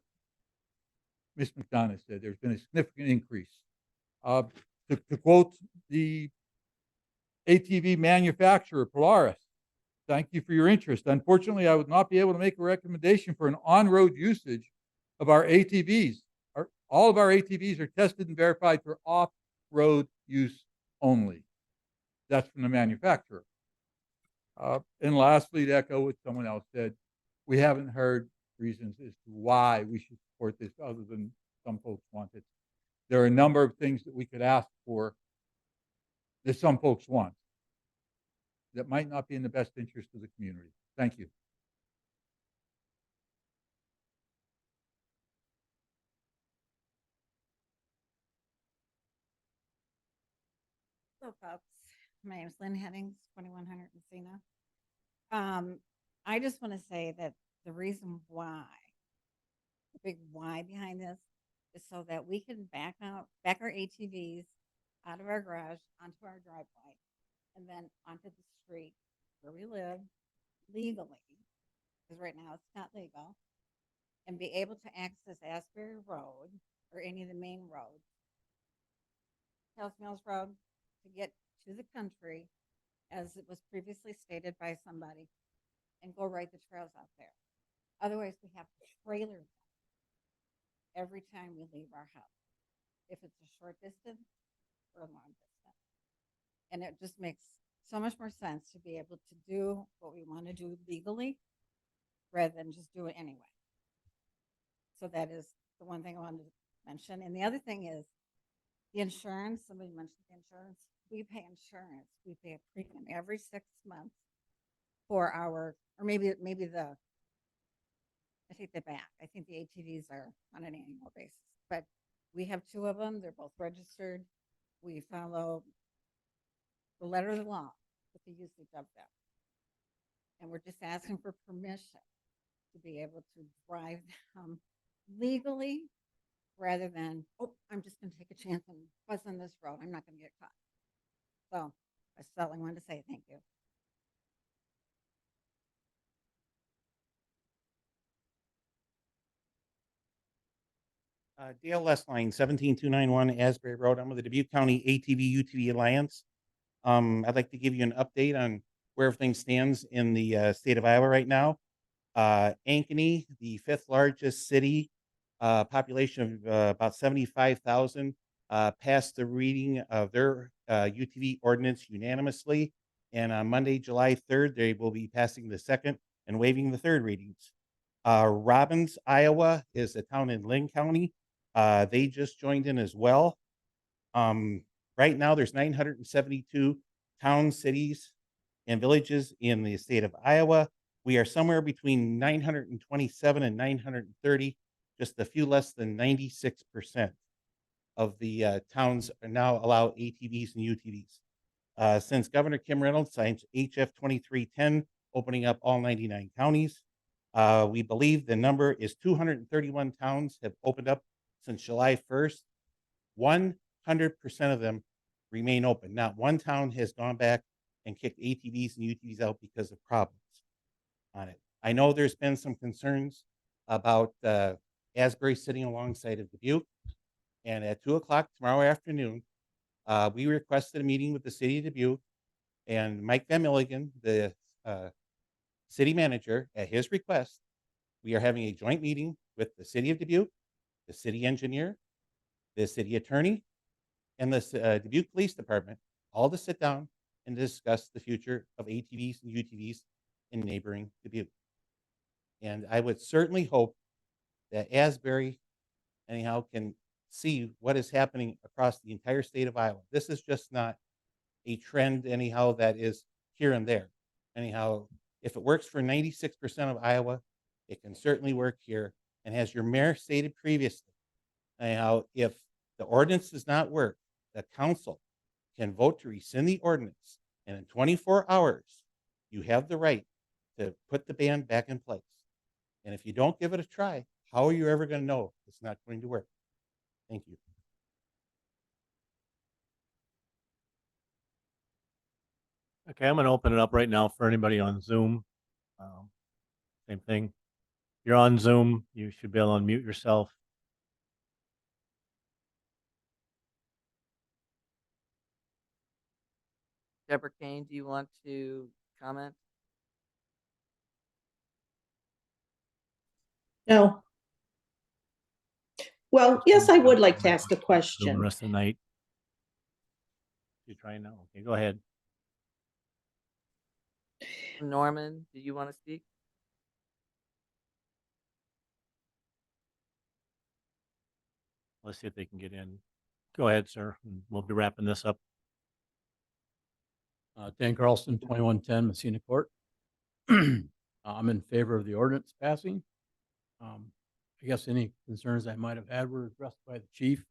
S18: Ms. McDonough said. There's been a significant increase. To quote the ATV manufacturer, Polaris, thank you for your interest. Unfortunately, I would not be able to make a recommendation for an on-road usage of our ATVs. All of our ATVs are tested and verified for off-road use only. That's from the manufacturer. And lastly, to echo what someone else said, we haven't heard reasons as to why we should support this other than some folks want it. There are a number of things that we could ask for that some folks want that might not be in the best interest of the community. Thank you.
S19: Hello, folks. My name is Lynn Headings, 2100 Messina. I just want to say that the reason why, the big why behind this, is so that we can back our ATVs out of our garage onto our driveway and then onto the street where we live legally, because right now it's not legal, and be able to access Asbury Road or any of the main roads, Hills Mills Road, to get to the country, as it was previously stated by somebody, and go ride the trails out there. Otherwise, we have to trailer them every time we leave our house, if it's a short distance or a long distance. And it just makes so much more sense to be able to do what we want to do legally rather than just do it anyway. So that is the one thing I wanted to mention. And the other thing is the insurance. Somebody mentioned the insurance. We pay insurance. We pay a premium every 6 months for our, or maybe the, I take that back. I think the ATVs are on an annual basis, but we have 2 of them. They're both registered. We follow the letter of the law with the usage of them. And we're just asking for permission to be able to drive them legally rather than, oh, I'm just going to take a chance and buzz on this road. I'm not going to get caught. So that's all I wanted to say. Thank you.
S20: Dale Lessline, 17291 Asbury Road. I'm with the Dubuque County ATV UTV Alliance. I'd like to give you an update on where everything stands in the state of Iowa right now. Ankeny, the 5th largest city, population of about 75,000, passed the reading of their UTV ordinance unanimously. And on Monday, July 3rd, they will be passing the second and waiving the third readings. Robbins, Iowa is a town in Lynn County. They just joined in as well. Right now, there's 972 towns, cities, and villages in the state of Iowa. We are somewhere between 927 and 930, just a few less than 96% of the towns are now allow ATVs and UTVs. Since Governor Kim Reynolds signed HF 2310, opening up all 99 counties, we believe the number is 231 towns have opened up since July 1st. 100% of them remain open. Not one town has gone back and kicked ATVs and UTVs out because of problems on it. I know there's been some concerns about Asbury sitting alongside of Dubuque. And at 2 o'clock tomorrow afternoon, we requested a meeting with the city of Dubuque, and Mike Van Milligan, the city manager, at his request, we are having a joint meeting with the city of Dubuque, the city engineer, the city attorney, and the Dubuque Police Department, all to sit down and discuss the future of ATVs and UTVs in neighboring Dubuque. And I would certainly hope that Asbury, anyhow, can see what is happening across the entire state of Iowa. This is just not a trend, anyhow, that is here and there. Anyhow, if it works for 96% of Iowa, it can certainly work here. And as your mayor stated previously, anyhow, if the ordinance does not work, the council can vote to rescind the ordinance. And in 24 hours, you have the right to put the ban back in place. And if you don't give it a try, how are you ever going to know it's not going to work? Thank you.
S1: Okay, I'm going to open it up right now for anybody on Zoom. Same thing. If you're on Zoom, you should be able to unmute yourself.
S2: Deborah Kane, do you want to comment?
S21: No. Well, yes, I would like to ask a
S1: Zoom the
S21: question.
S1: rest of the night. You trying now? Okay, go ahead.
S2: Norman, do you want to speak?
S1: Let's see if they can get in. Go ahead, sir. And we'll be wrapping this up.
S22: Dan Carlson, 2110 Messina Court. I'm in favor of the ordinance passing. I guess any concerns I might have had were addressed by the chief.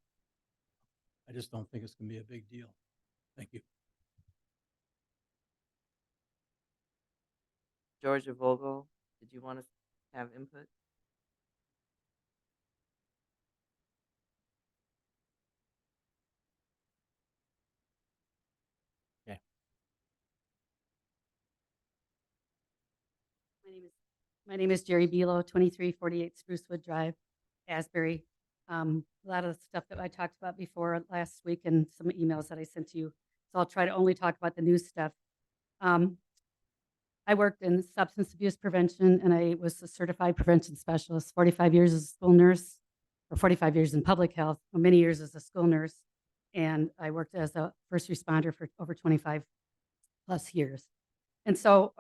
S22: I just don't think it's going to be a big deal. Thank you.
S2: Georgia Vogel, did you want to have input?
S1: Okay.
S23: My name is Jerry Belo, 2348 Sprucewood Drive, Asbury. A lot of the stuff that I talked about before last week and some emails that I sent to you. So I'll try to only talk about the new stuff. I worked in substance abuse prevention and I was a certified prevention specialist, 45 years as a school nurse, or 45 years in public health, many years as a school nurse. And I worked as a first responder for over 25 plus years. And so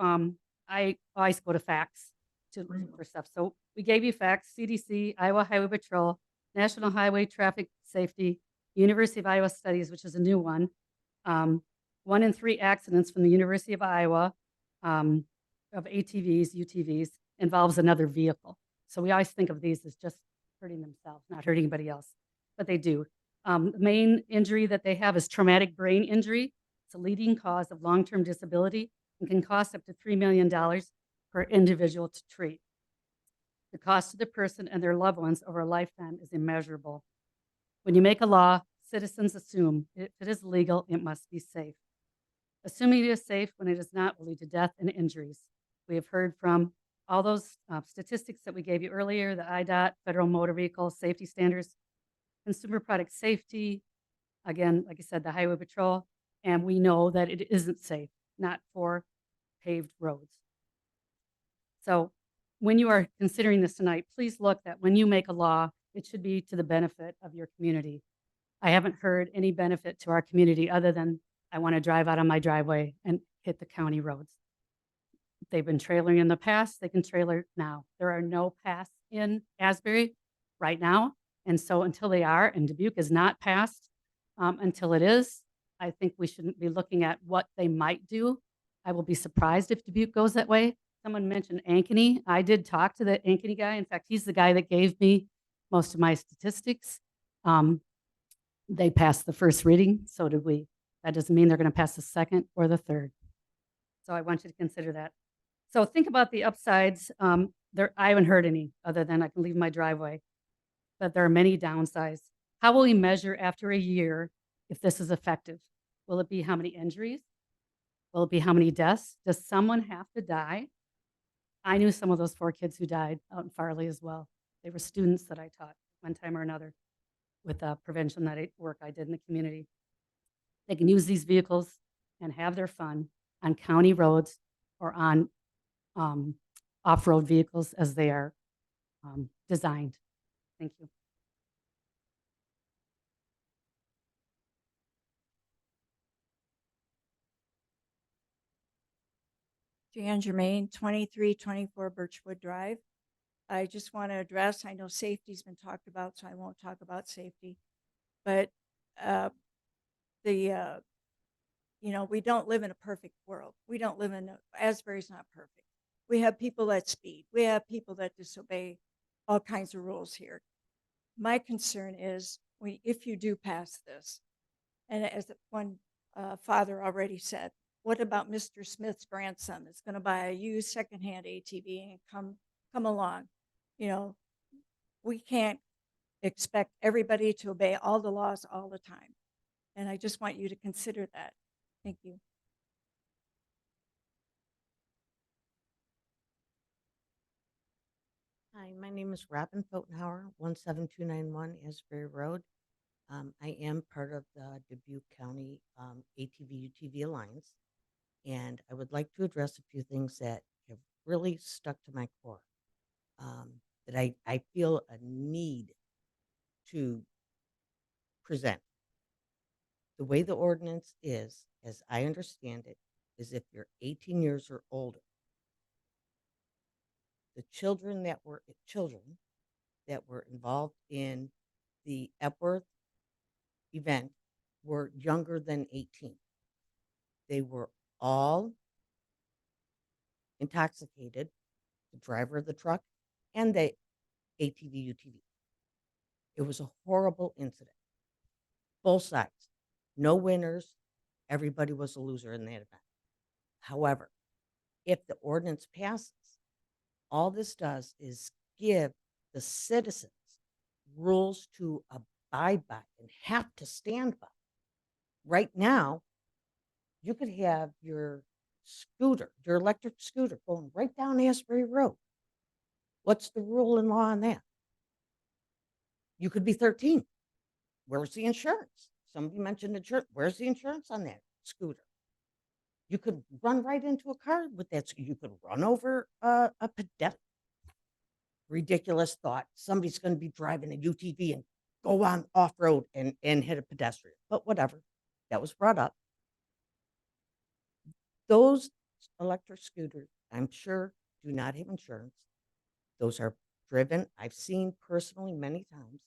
S23: I always go to facts to look for stuff. So we gave you facts: CDC, Iowa Highway Patrol, National Highway Traffic Safety, University of Iowa Studies, which is a new one. 1 in 3 accidents from the University of Iowa of ATVs, UTVs involves another vehicle. So we always think of these as just hurting themselves, not hurting anybody else, but they do. The main injury that they have is traumatic brain injury. It's a leading cause of long-term disability and can cost up to $3 million per individual to treat. The cost to the person and their loved ones over a lifetime is immeasurable. When you make a law, citizens assume if it is legal, it must be safe. Assuming it is safe when it is not will lead to death and injuries. We have heard from all those statistics that we gave you earlier, the IDOT, Federal Motor Vehicle Safety Standards, Consumer Product Safety, again, like I said, the Highway Patrol, and we know that it isn't safe, not for paved roads. So when you are considering this tonight, please look that when you make a law, it should be to the benefit of your community. I haven't heard any benefit to our community other than I want to drive out on my driveway and hit the county roads. They've been trailering in the past, they can trailer now. There are no paths in Asbury right now. And so until they are, and Dubuque is not passed, until it is, I think we shouldn't be looking at what they might do. I will be surprised if Dubuque goes that way. Someone mentioned Ankeny. I did talk to the Ankeny guy. In fact, he's the guy that gave me most of my statistics. They passed the first reading, so did we. That doesn't mean they're going to pass the second or the third. So I want you to consider that. So think about the upsides. I haven't heard any other than I can leave my driveway, but there are many downsides. How will we measure after a year if this is effective? Will it be how many injuries? Will it be how many deaths? Does someone have to die? I knew some of those 4 kids who died out in Farley as well. They were students that I taught one time or another with prevention work I did in the community. They can use these vehicles and have their fun on county roads or on off-road vehicles as they are designed. Thank you.
S3: Jan Germain, 2324 Birchwood Drive. I just want to address, I know safety's been talked about, so I won't talk about safety. But you know, we don't live in a perfect world. We don't live in, Asbury's not perfect. We have people that speed. We have people that disobey all kinds of rules here. My concern is if you do pass this, and as one father already said, what about Mr. Smith's grandson that's going to buy a used secondhand ATV and come along? You know, we can't expect everybody to obey all the laws all the time. And I just want you to consider that. Thank you.
S5: Hi, my name is Robin Fotenhauer, 17291 Asbury Road. I am part of the Dubuque County ATV UTV Alliance, and I would like to address a few things that have really stuck to my core, that I feel a need to present. The way the ordinance is, as I understand it, is if you're 18 years or older, the children that were involved in the Epworth event were younger than 18. They were all intoxicated, the driver of the truck and the ATV UTV. It was a horrible incident. Both sides. No winners. Everybody was a loser in that event. However, if the ordinance passes, all this does is give the citizens rules to abide by and have to stand by. Right now, you could have your scooter, your electric scooter, going right down Asbury Road. What's the rule and law on that? You could be 13. Where's the insurance? Somebody mentioned insurance. Where's the insurance on that scooter? You could run right into a car with that. You could run over a pedestrian. Ridiculous thought. Somebody's going to be driving a UTV and go on off-road and hit a pedestrian. But whatever. That was brought up. Those electric scooters, I'm sure, do not have insurance. Those are driven, I've seen personally many times,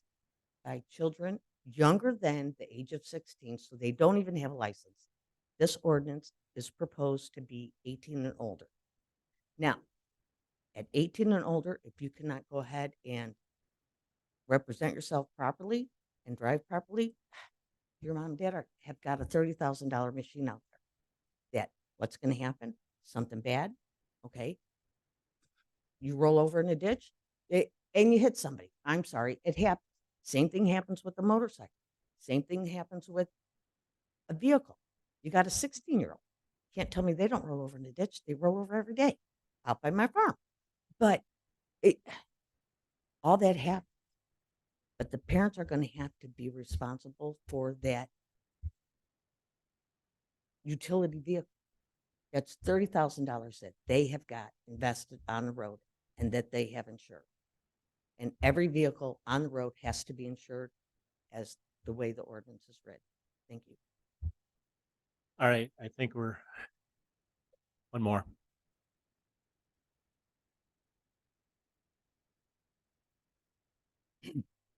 S5: by children younger than the age of 16, so they don't even have a license. This ordinance is proposed to be 18 and older. Now, at 18 and older, if you cannot go ahead and represent yourself properly and drive properly, your mom and dad have got a $30,000 machine out there. That what's going to happen? Something bad, okay? You roll over in a ditch and you hit somebody. I'm sorry, it happens. Same thing happens with a motorcycle. Same thing happens with a vehicle. You got a 16-year-old. Can't tell me they don't roll over in the ditch. They roll over every day out by my farm. But all that happens. But the parents are going to have to be responsible for that utility vehicle. That's $30,000 that they have got invested on the road and that they have insured. And every vehicle on the road has to be insured as the way the ordinance is written. Thank you.
S1: All right, I think we're, one more.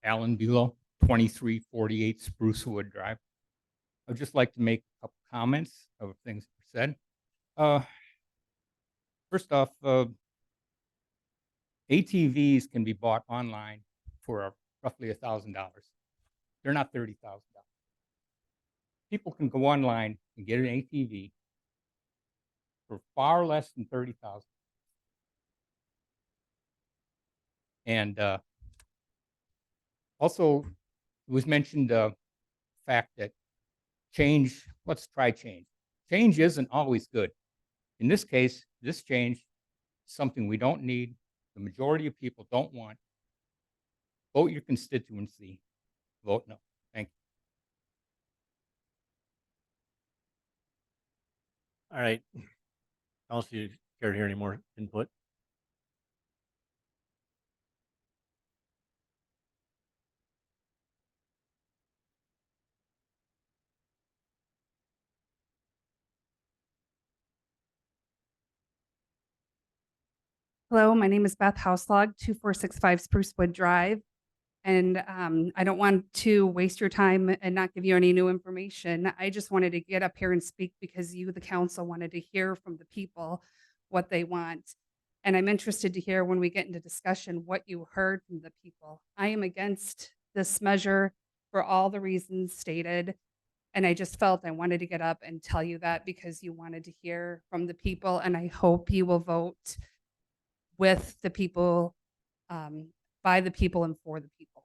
S6: Alan Bulow, 2348 Sprucewood Drive. I'd just like to make a couple comments of things said. First off, ATVs can be bought online for roughly $1,000. They're not $30,000. People can go online and get an ATV for far less than $30,000. And also, it was mentioned the fact that change, let's try change. Change isn't always good. In this case, this change is something we don't need. The majority of people don't want. Vote your constituency. Vote no. Thank you.
S1: All right. Council, you care to hear any more input?
S7: Hello, my name is Beth Houselog, 2465 Sprucewood Drive. And I don't want to waste your time and not give you any new information. I just wanted to get up here and speak because you, the council, wanted to hear from the people what they want. And I'm interested to hear when we get into discussion what you heard from the people. I am against this measure for all the reasons stated. And I just felt I wanted to get up and tell you that because you wanted to hear from the people. And I hope you will vote with the people, by the people and for the people.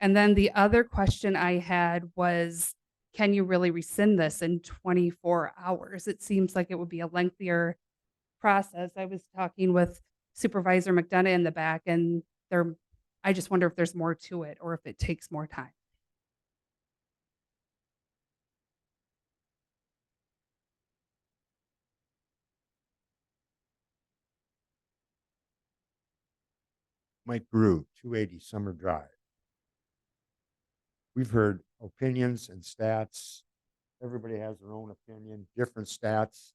S7: And then the other question I had was, can you really rescind this in 24 hours? It seems like it would be a lengthier process. I was talking with Supervisor McDonough in the back, and I just wonder if there's more to it or if it takes more time.
S21: Mike Grew, 280 Summer Drive. We've heard opinions and stats. Everybody has their own opinion, different stats.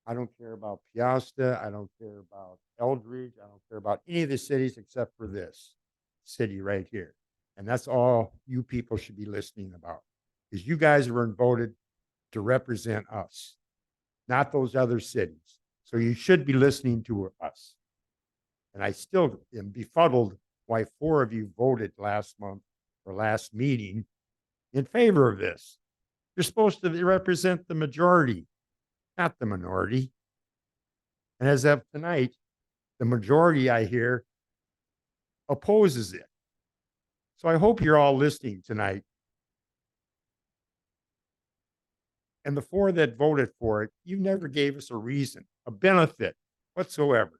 S21: I don't care about Piasta. I don't care about Eldridge. I don't care about any of the cities except for this city right here. And that's all you people should be listening about, because you guys were voted to represent us, not those other cities. So you should be listening to us. And I still am befuddled why 4 of you voted last month or last meeting in favor of this. You're supposed to represent the majority, not the minority. And as of tonight, the majority, I hear, opposes it. So I hope you're all listening tonight. And the 4 that voted for it, you never gave us a reason, a benefit whatsoever.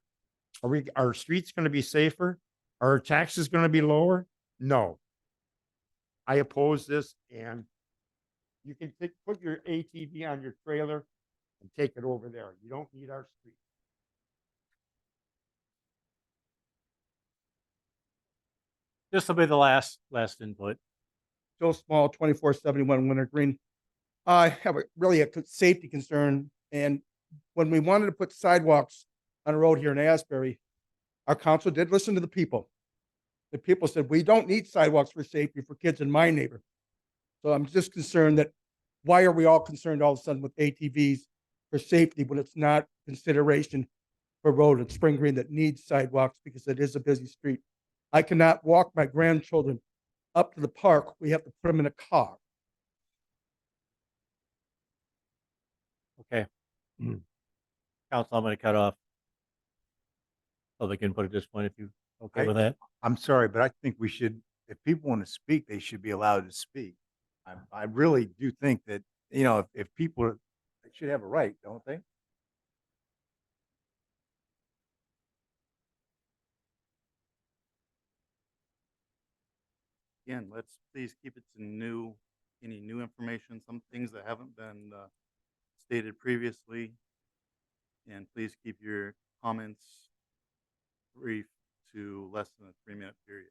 S21: Are our streets going to be safer? Are our taxes going to be lower? No. I oppose this, and you can put your ATV on your trailer and take it over there. You don't need our streets.
S1: This will be the last input.
S8: Joe Small, 2471 Winter Green. I have a safety concern. And when we wanted to put sidewalks on a road here in Asbury, our council did listen to the people. The people said, we don't need sidewalks for safety for kids in my neighborhood. So I'm just concerned that why are we all concerned all of a sudden with ATVs for safety when it's not consideration for road at Spring Green that needs sidewalks because it is a busy street. I cannot walk my grandchildren up to the park. We have to put them in a car.
S1: Okay. Council, I'm going to cut off public input at this point, if you okay with that.
S24: I'm sorry, but I think we should, if people want to speak, they should be allowed to speak. I really do think that, if people they should have a right, don't they?
S25: Again, let's please keep it to any new information, some things that haven't been stated previously. And please keep your comments brief to less than a 3-minute period.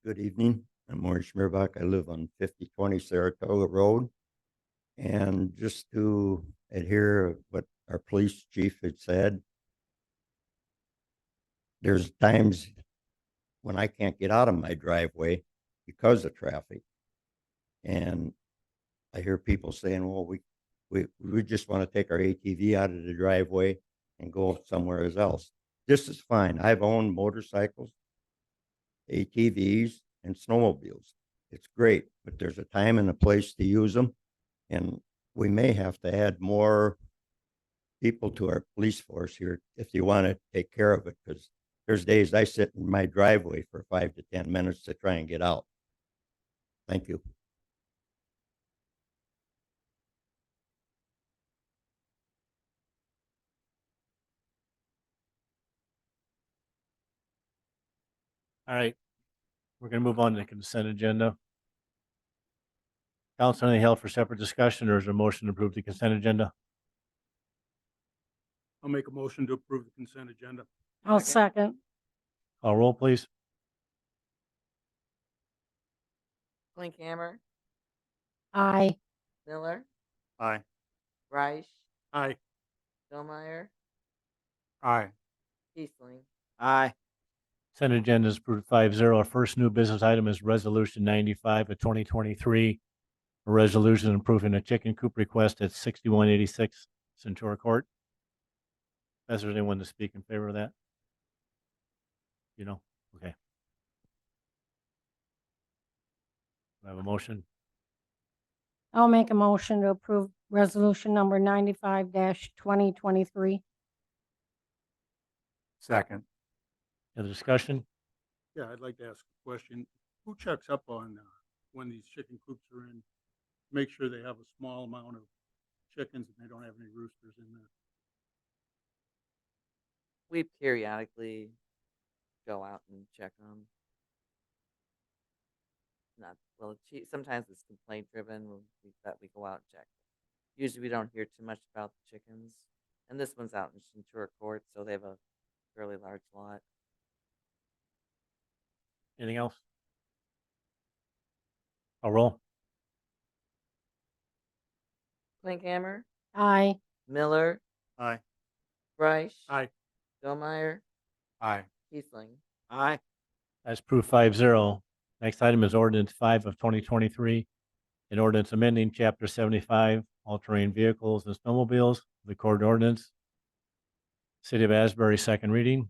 S21: Good evening.
S4: I'm Maurice Schmierbach. I live on 5020 Saratoga Road. And just to adhere what our police chief had said, there's times when I can't get out of my driveway because of traffic. And I hear people saying, well, we just want to take our ATV out of the driveway and go somewhere else. This is fine. I've owned motorcycles, ATVs, and snowmobiles. It's great, but there's a time and a place to use them. And we may have to add more people to our police force here if you want to take care of it, because there's days I sit in my driveway for 5 to 10 minutes to try and get out. Thank you.
S1: All right. We're going to move on to the consent agenda. Council, anything held for separate discussion, or is there a motion to approve the consent agenda?
S9: I'll make a motion to approve the consent agenda.
S23: I'll second.
S1: Call roll, please.
S2: Klinkhammer,
S23: Aye.
S2: Miller,
S25: Aye.
S2: Reich,
S9: Aye.
S2: Stillmeyer,
S24: Aye.
S2: Kiesling.
S1: Aye. Consent agenda is approved 5-0. Our first new business item is Resolution 95 of 2023. A resolution approving a chicken coop request at 6186 Centura Court. Is there anyone to speak in favor of that? You know? Okay. Do I have a motion?
S23: I'll make a motion to approve resolution number 95-2023.
S24: Second.
S1: Any discussion?
S9: Yeah, I'd like to ask a question. Who checks up on when these chicken coops are in? Make sure they have a small amount of chickens and they don't have any roosters in there.
S2: We periodically go out and check them. Not well. Sometimes it's complaint driven. That we go out and check. Usually, we don't hear too much about the chickens, and this one's out in Centura Court, so they have a fairly large lot.
S1: Anything else? I'll roll.
S2: Klinkhammer,
S23: Aye.
S2: Miller,
S25: Aye.
S2: Reich,
S9: Aye.
S2: Stillmeyer,
S24: Aye.
S2: Kiesling.
S1: Aye. That's approved 5-0. Next item is ordinance 5 of 2023. An ordinance amending chapter 75, all-terrain vehicles and snowmobiles, of the Code Ordinance. City of Asbury, second reading.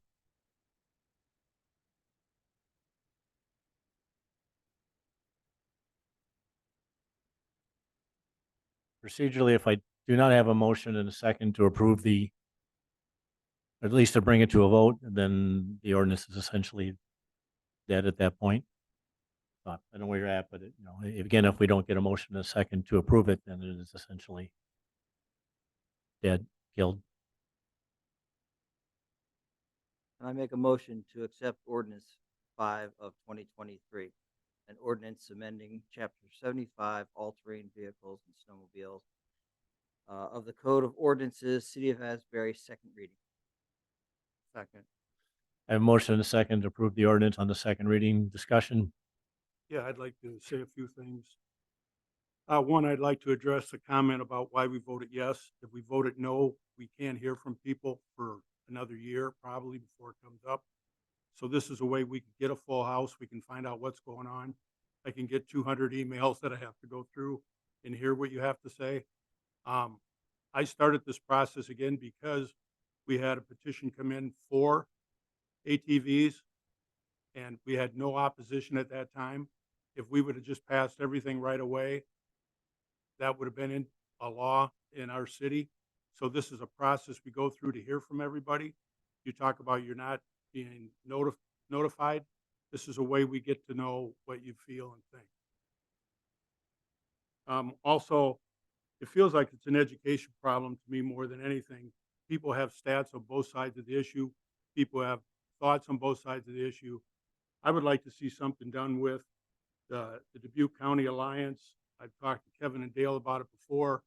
S1: Procedurally, if I do not have a motion and a second to approve or at least to bring it to a vote, then the ordinance is essentially dead at that point. I don't know where you're at, but again, if we don't get a motion and a second to approve it, then it is essentially dead, killed.
S10: And I make a motion to accept ordinance 5 of 2023, an ordinance amending chapter 75, all-terrain vehicles and snowmobiles of the Code of Ordinances, City of Asbury, second reading.
S25: Second.
S1: I have a motion and a second to approve the ordinance on the second reading. Discussion.
S9: Yeah, I'd like to say a few things. One, I'd like to address the comment about why we voted yes. If we voted no, we can't hear from people for another year, probably before it comes up. So this is a way we can get a full house. We can find out what's going on. I can get 200 emails that I have to go through and hear what you have to say. I started this process again because we had a petition come in for ATVs and we had no opposition at that time. If we would have just passed everything right away, that would have been in a law in our city. So this is a process we go through to hear from everybody. You talk about you're not being notified. This is a way we get to know what you feel and think. Also, it feels like it's an education problem to me more than anything. People have stats on both sides of the issue. People have thoughts on both sides of the issue. I would like to see something done with the Dubuque County Alliance. I've talked to Kevin and Dale about it before,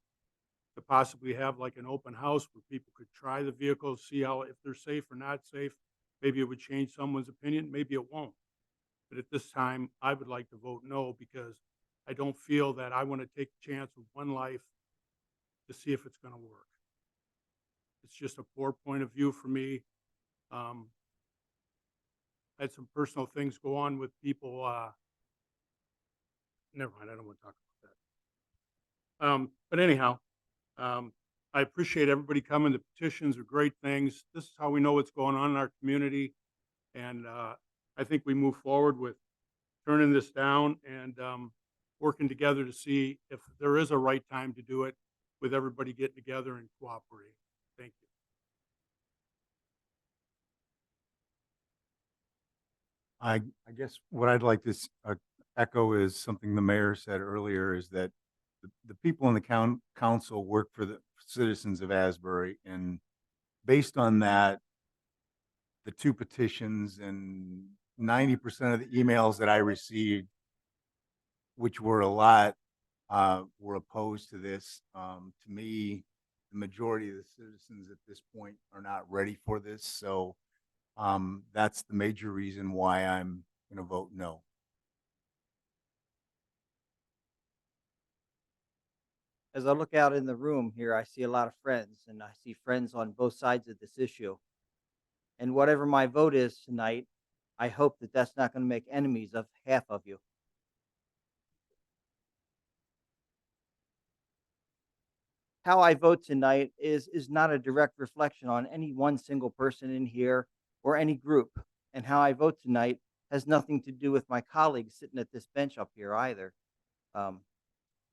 S9: to possibly have like an open house where people could try the vehicles, see how, if they're safe or not safe. Maybe it would change someone's opinion, maybe it won't. But at this time, I would like to vote no because I don't feel that I want to take a chance with one life to see if it's going to work. It's just a poor point of view for me. I had some personal things go on with people. Never mind, I don't want to talk about that. But anyhow, I appreciate everybody coming. The petitions are great things. This is how we know what's going on in our community. And I think we move forward with turning this down and working together to see if there is a right time to do it with everybody getting together and cooperating. Thank you.
S24: I guess what I'd like to echo is something the mayor said earlier, is that the people in the council work for the citizens of Asbury, and based on that, the two petitions and 90% of the emails that I received, which were a lot, were opposed to this. To me, the majority of the citizens at this point are not ready for this. So that's the major reason why I'm going to vote no.
S10: As I look out in the room here, I see a lot of friends, and I see friends on both sides of this issue. And whatever my vote is tonight, I hope that that's not going to make enemies of half of you. How I vote tonight is not a direct reflection on any one single person in here or any group. And how I vote tonight has nothing to do with my colleagues sitting at this bench up here either.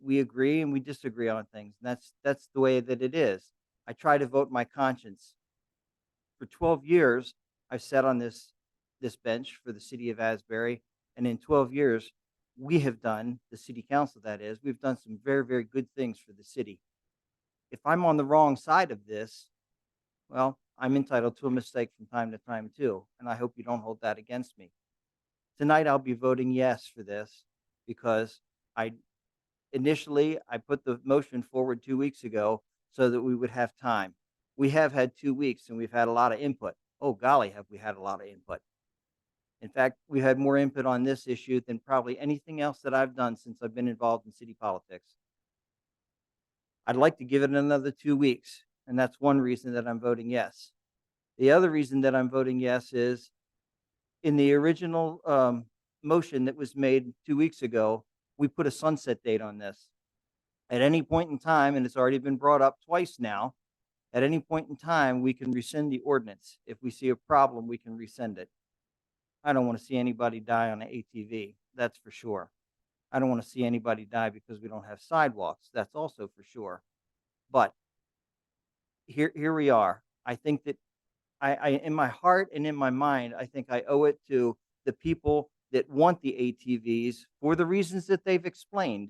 S10: We agree and we disagree on things. And that's the way that it is. I try to vote my conscience. For 12 years, I've sat on this bench for the city of Asbury. And in 12 years, we have done, the city council that is, we've done some very, very good things for the city. If I'm on the wrong side of this, well, I'm entitled to a mistake from time to time too. And I hope you don't hold that against me. Tonight, I'll be voting yes for this because initially, I put the motion forward 2 weeks ago so that we would have time. We have had 2 weeks and we've had a lot of input. Oh, golly, have we had a lot of input. In fact, we had more input on this issue than probably anything else that I've done since I've been involved in city politics. I'd like to give it another 2 weeks, and that's one reason that I'm voting yes. The other reason that I'm voting yes is in the original motion that was made 2 weeks ago, we put a sunset date on this. At any point in time, and it's already been brought up twice now, at any point in time, we can rescind the ordinance. If we see a problem, we can rescind it. I don't want to see anybody die on an ATV, that's for sure. I don't want to see anybody die because we don't have sidewalks, that's also for sure. But here we are. I think that I in my heart and in my mind, I think I owe it to the people that want the ATVs for the reasons that they've explained,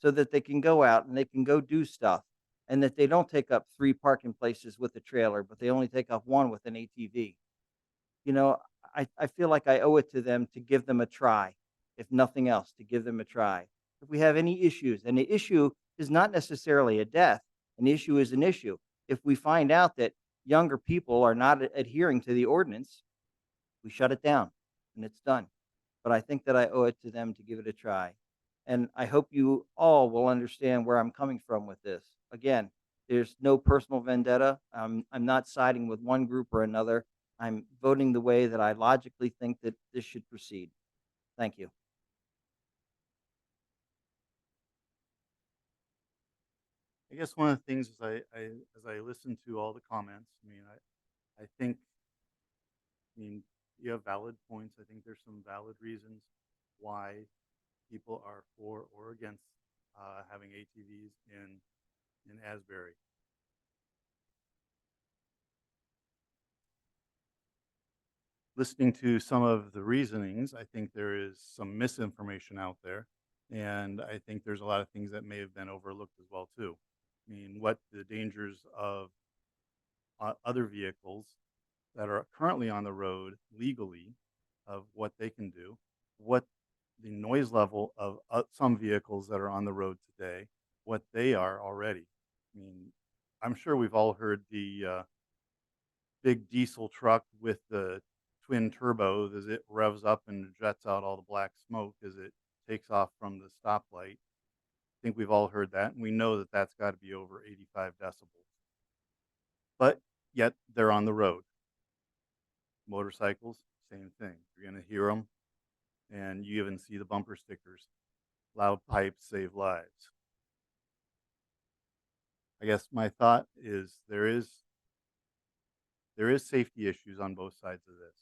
S10: so that they can go out and they can go do stuff, and that they don't take up 3 parking places with a trailer, but they only take up 1 with an ATV. You know, I feel like I owe it to them to give them a try, if nothing else, to give them a try. If we have any issues, and the issue is not necessarily a death, an issue is an issue. If we find out that younger people are not adhering to the ordinance, we shut it down and it's done. But I think that I owe it to them to give it a try. And I hope you all will understand where I'm coming from with this. Again, there's no personal vendetta. I'm not siding with one group or another. I'm voting the way that I logically think that this should proceed. Thank you.
S25: I guess one of the things as I listen to all the comments, I think, you have valid points. I think there's some valid reasons why people are for or against having ATVs in Asbury. Listening to some of the reasonings, I think there is some misinformation out there, and I think there's a lot of things that may have been overlooked as well too. What the dangers of other vehicles that are currently on the road legally, of what they can do, what the noise level of some vehicles that are on the road today, what they are already. I'm sure we've all heard the big diesel truck with the twin turbos as it revs up and jets out all the black smoke as it takes off from the stoplight. I think we've all heard that, and we know that that's got to be over 85 decibels. But yet they're on the road. Motorcycles, same thing. You're going to hear them, and you even see the bumper stickers. Loud pipes save lives. I guess my thought is there is safety issues on both sides of this.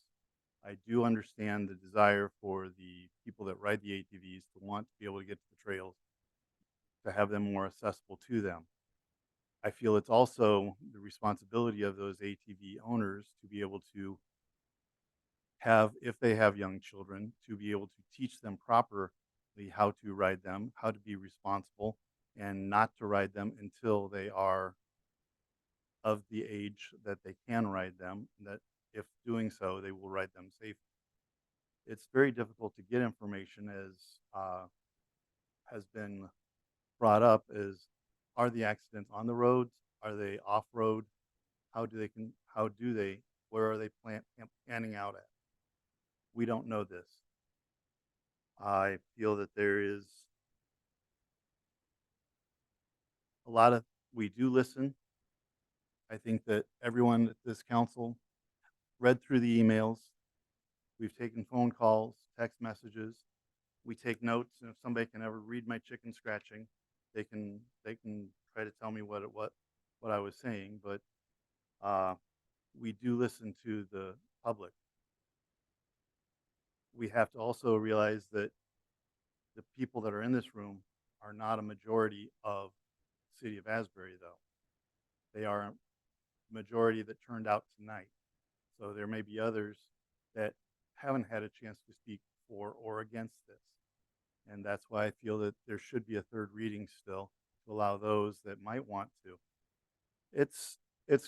S25: I do understand the desire for the people that ride the ATVs to want to be able to get to the trails, to have them more accessible to them. I feel it's also the responsibility of those ATV owners to be able to have, if they have young children, to be able to teach them properly how to ride them, how to be responsible, and not to ride them until they are of the age that they can ride them, that if doing so, they will ride them safely. It's very difficult to get information, as has been brought up, is are the accidents on the roads? Are they off road? Where are they panning out at? We don't know this. I feel that there is we do listen. I think that everyone at this council read through the emails. We've taken phone calls, text messages. We take notes, and if somebody can ever read my chicken scratching, they can try to tell me what I was saying. But we do listen to the public. We have to also realize that the people that are in this room are not a majority of the city of Asbury, though. They are a majority that turned out tonight. So there may be others that haven't had a chance to speak for or against this. And that's why I feel that there should be a third reading still to allow those that might want to. It's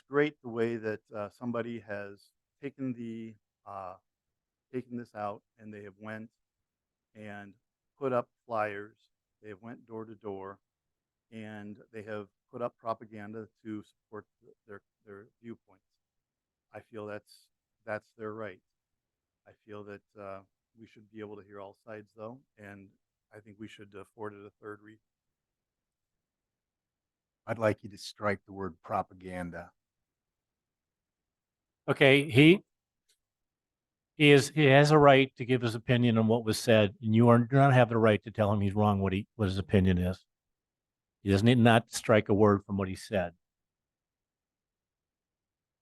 S25: great the way that somebody has taken this out, and they have went and put up flyers. They have went door to door, and they have put up propaganda to support their viewpoints. I feel that's their right. I feel that we should be able to hear all sides, though, and I think we should afford it a third read.
S24: I'd like you to strike the word propaganda.
S1: Okay, he has a right to give his opinion on what was said, and do not have the right to tell him he's wrong what his opinion is. He doesn't need not strike a word from what he said.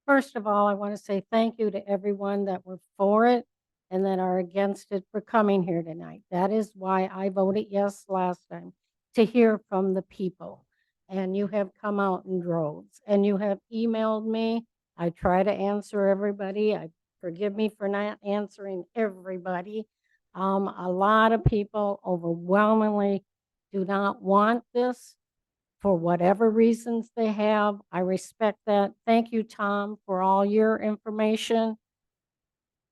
S11: First of all, I want to say thank you to everyone that were for it and that are against it for coming here tonight. That is why I voted yes last time, to hear from the people. And you have come out in droves, and you have emailed me. I try to answer everybody. Forgive me for not answering everybody. A lot of people overwhelmingly do not want this for whatever reasons they have. I respect that. Thank you, Tom, for all your information.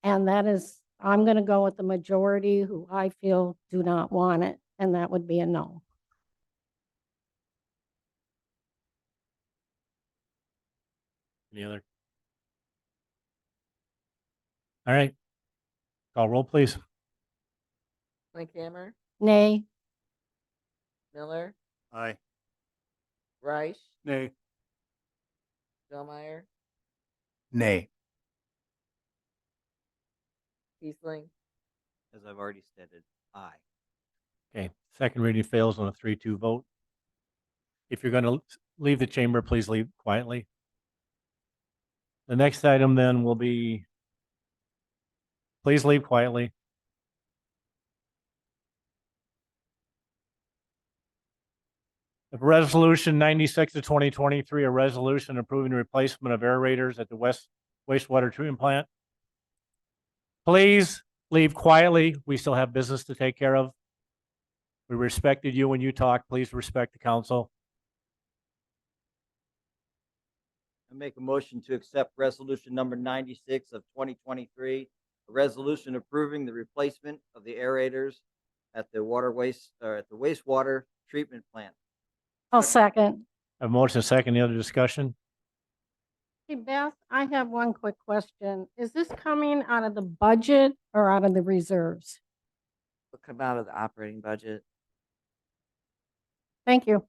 S11: And I'm going to go with the majority who I feel do not want it, and that would be a no.
S1: Any other? All right. Call roll, please.
S2: Linkhammer,
S11: Nay.
S2: Miller,
S25: Aye.
S2: Reich,
S9: Nay.
S2: Delmeyer,
S24: Nay.
S2: Kiesling,
S10: As I've already stated, aye.
S1: Okay, second reading fails on a 3-2 vote. If you're going to leave the chamber, please leave quietly. The next item then will be, please leave quietly. Resolution 96 of 2023, a resolution approving the replacement of aerators at the wastewater treatment plant. Please leave quietly. We still have business to take care of. We respected you when you talked. Please respect the council.
S10: I make a motion to accept resolution number 96 of 2023, a resolution approving the replacement of the aerators at the wastewater treatment plant.
S11: I'll second.
S1: I have a motion, a second. Any other discussion?
S11: Hey, Beth, I have one quick question. Is this coming out of the budget or out of the reserves?
S2: Will come out of the operating budget.
S11: Thank you.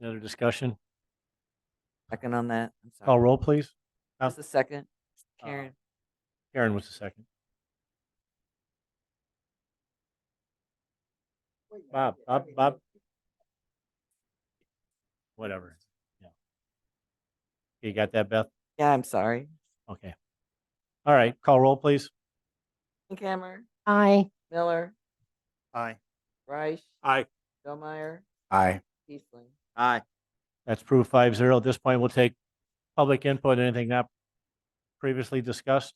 S1: Any other discussion?
S2: Second on that. I'm sorry.
S1: Call roll, please.
S2: Just a second.
S1: Uh,
S2: Karen.
S1: Karen was the second. Bob. Whatever. Yeah. You got that, Beth?
S2: Yeah, I'm sorry.
S1: Okay. All right, call roll, please.
S2: Hammer,
S11: Aye.
S2: Miller,
S25: Aye.
S2: Reich,
S9: Aye.
S2: Delmeyer,
S24: Aye.
S2: Kiesling.
S10: Aye.
S1: That's approved 5-0. At this point, we'll take public input, anything not previously discussed.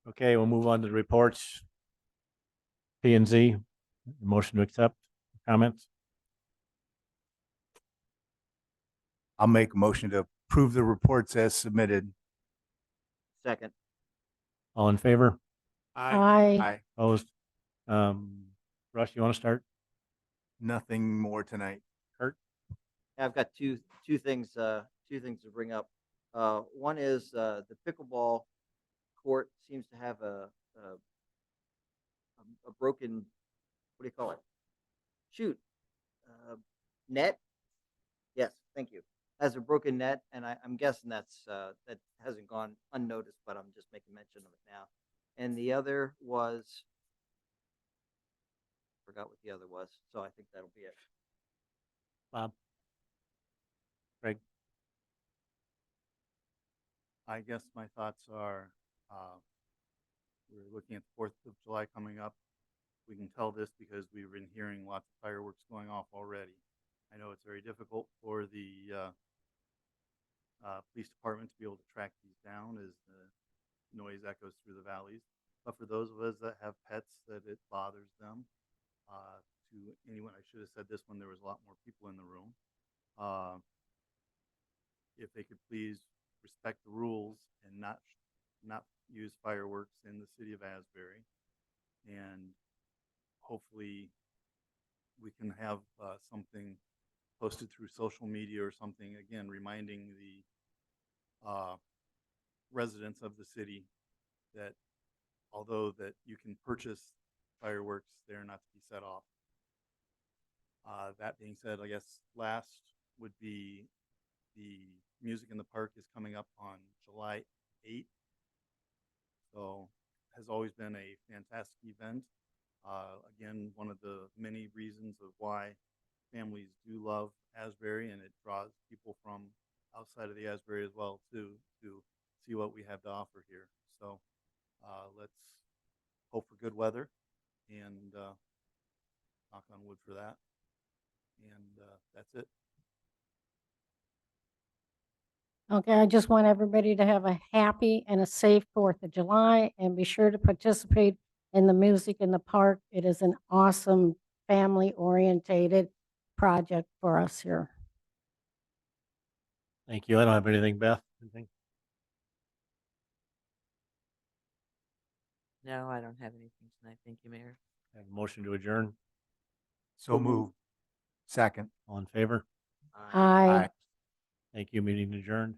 S1: Okay, we'll move on to the reports. P and Z, motion to accept comments.
S24: I'll make a motion to approve the reports as submitted.
S10: Second.
S1: All in favor?
S11: Aye.
S24: Aye.
S1: Opposed? Russ, you want to start?
S24: Nothing more tonight.
S1: Kurt?
S10: I've got two things to bring up. One is the pickleball court seems to have a broken, what do you call it? Shoot, net. Yes, thank you. Has a broken net, and I'm guessing that hasn't gone unnoticed, but I'm just making mention of it now. And the other was, forgot what the other was, so I think that'll be it.
S1: Bob? Greg?
S25: I guess my thoughts are, we're looking at the 4th of July coming up. We can tell this because we've been hearing lots of fireworks going off already. I know it's very difficult for the police department to be able to track these down as the noise echoes through the valleys. But for those of us that have pets that it bothers them, to anyone, I should have said this when there was a lot more people in the room. If they could please respect the rules and not use fireworks in the city of Asbury, and hopefully we can have something posted through social media or something, again, reminding the residents of the city that although that you can purchase fireworks, they're not to be set off. That being said, I guess last would be the Music in the Park is coming up on July 8th. So has always been a fantastic event. Again, one of the many reasons of why families do love Asbury, and it draws people from outside of the Asbury as well too, to see what we have to offer here. So let's hope for good weather and knock on wood for that. And that's it.
S11: Okay, I just want everybody to have a happy and a safe 4th of July and be sure to participate in the Music in the Park. It is an awesome family-orientated project for us here.
S1: Thank you. I don't have anything, Beth. Anything?
S2: No, I don't have anything tonight. Thank you, Mayor.
S1: I have a motion to adjourn.
S24: So moved. Second.
S1: All in favor?
S11: Aye.
S1: Thank you. Meeting adjourned.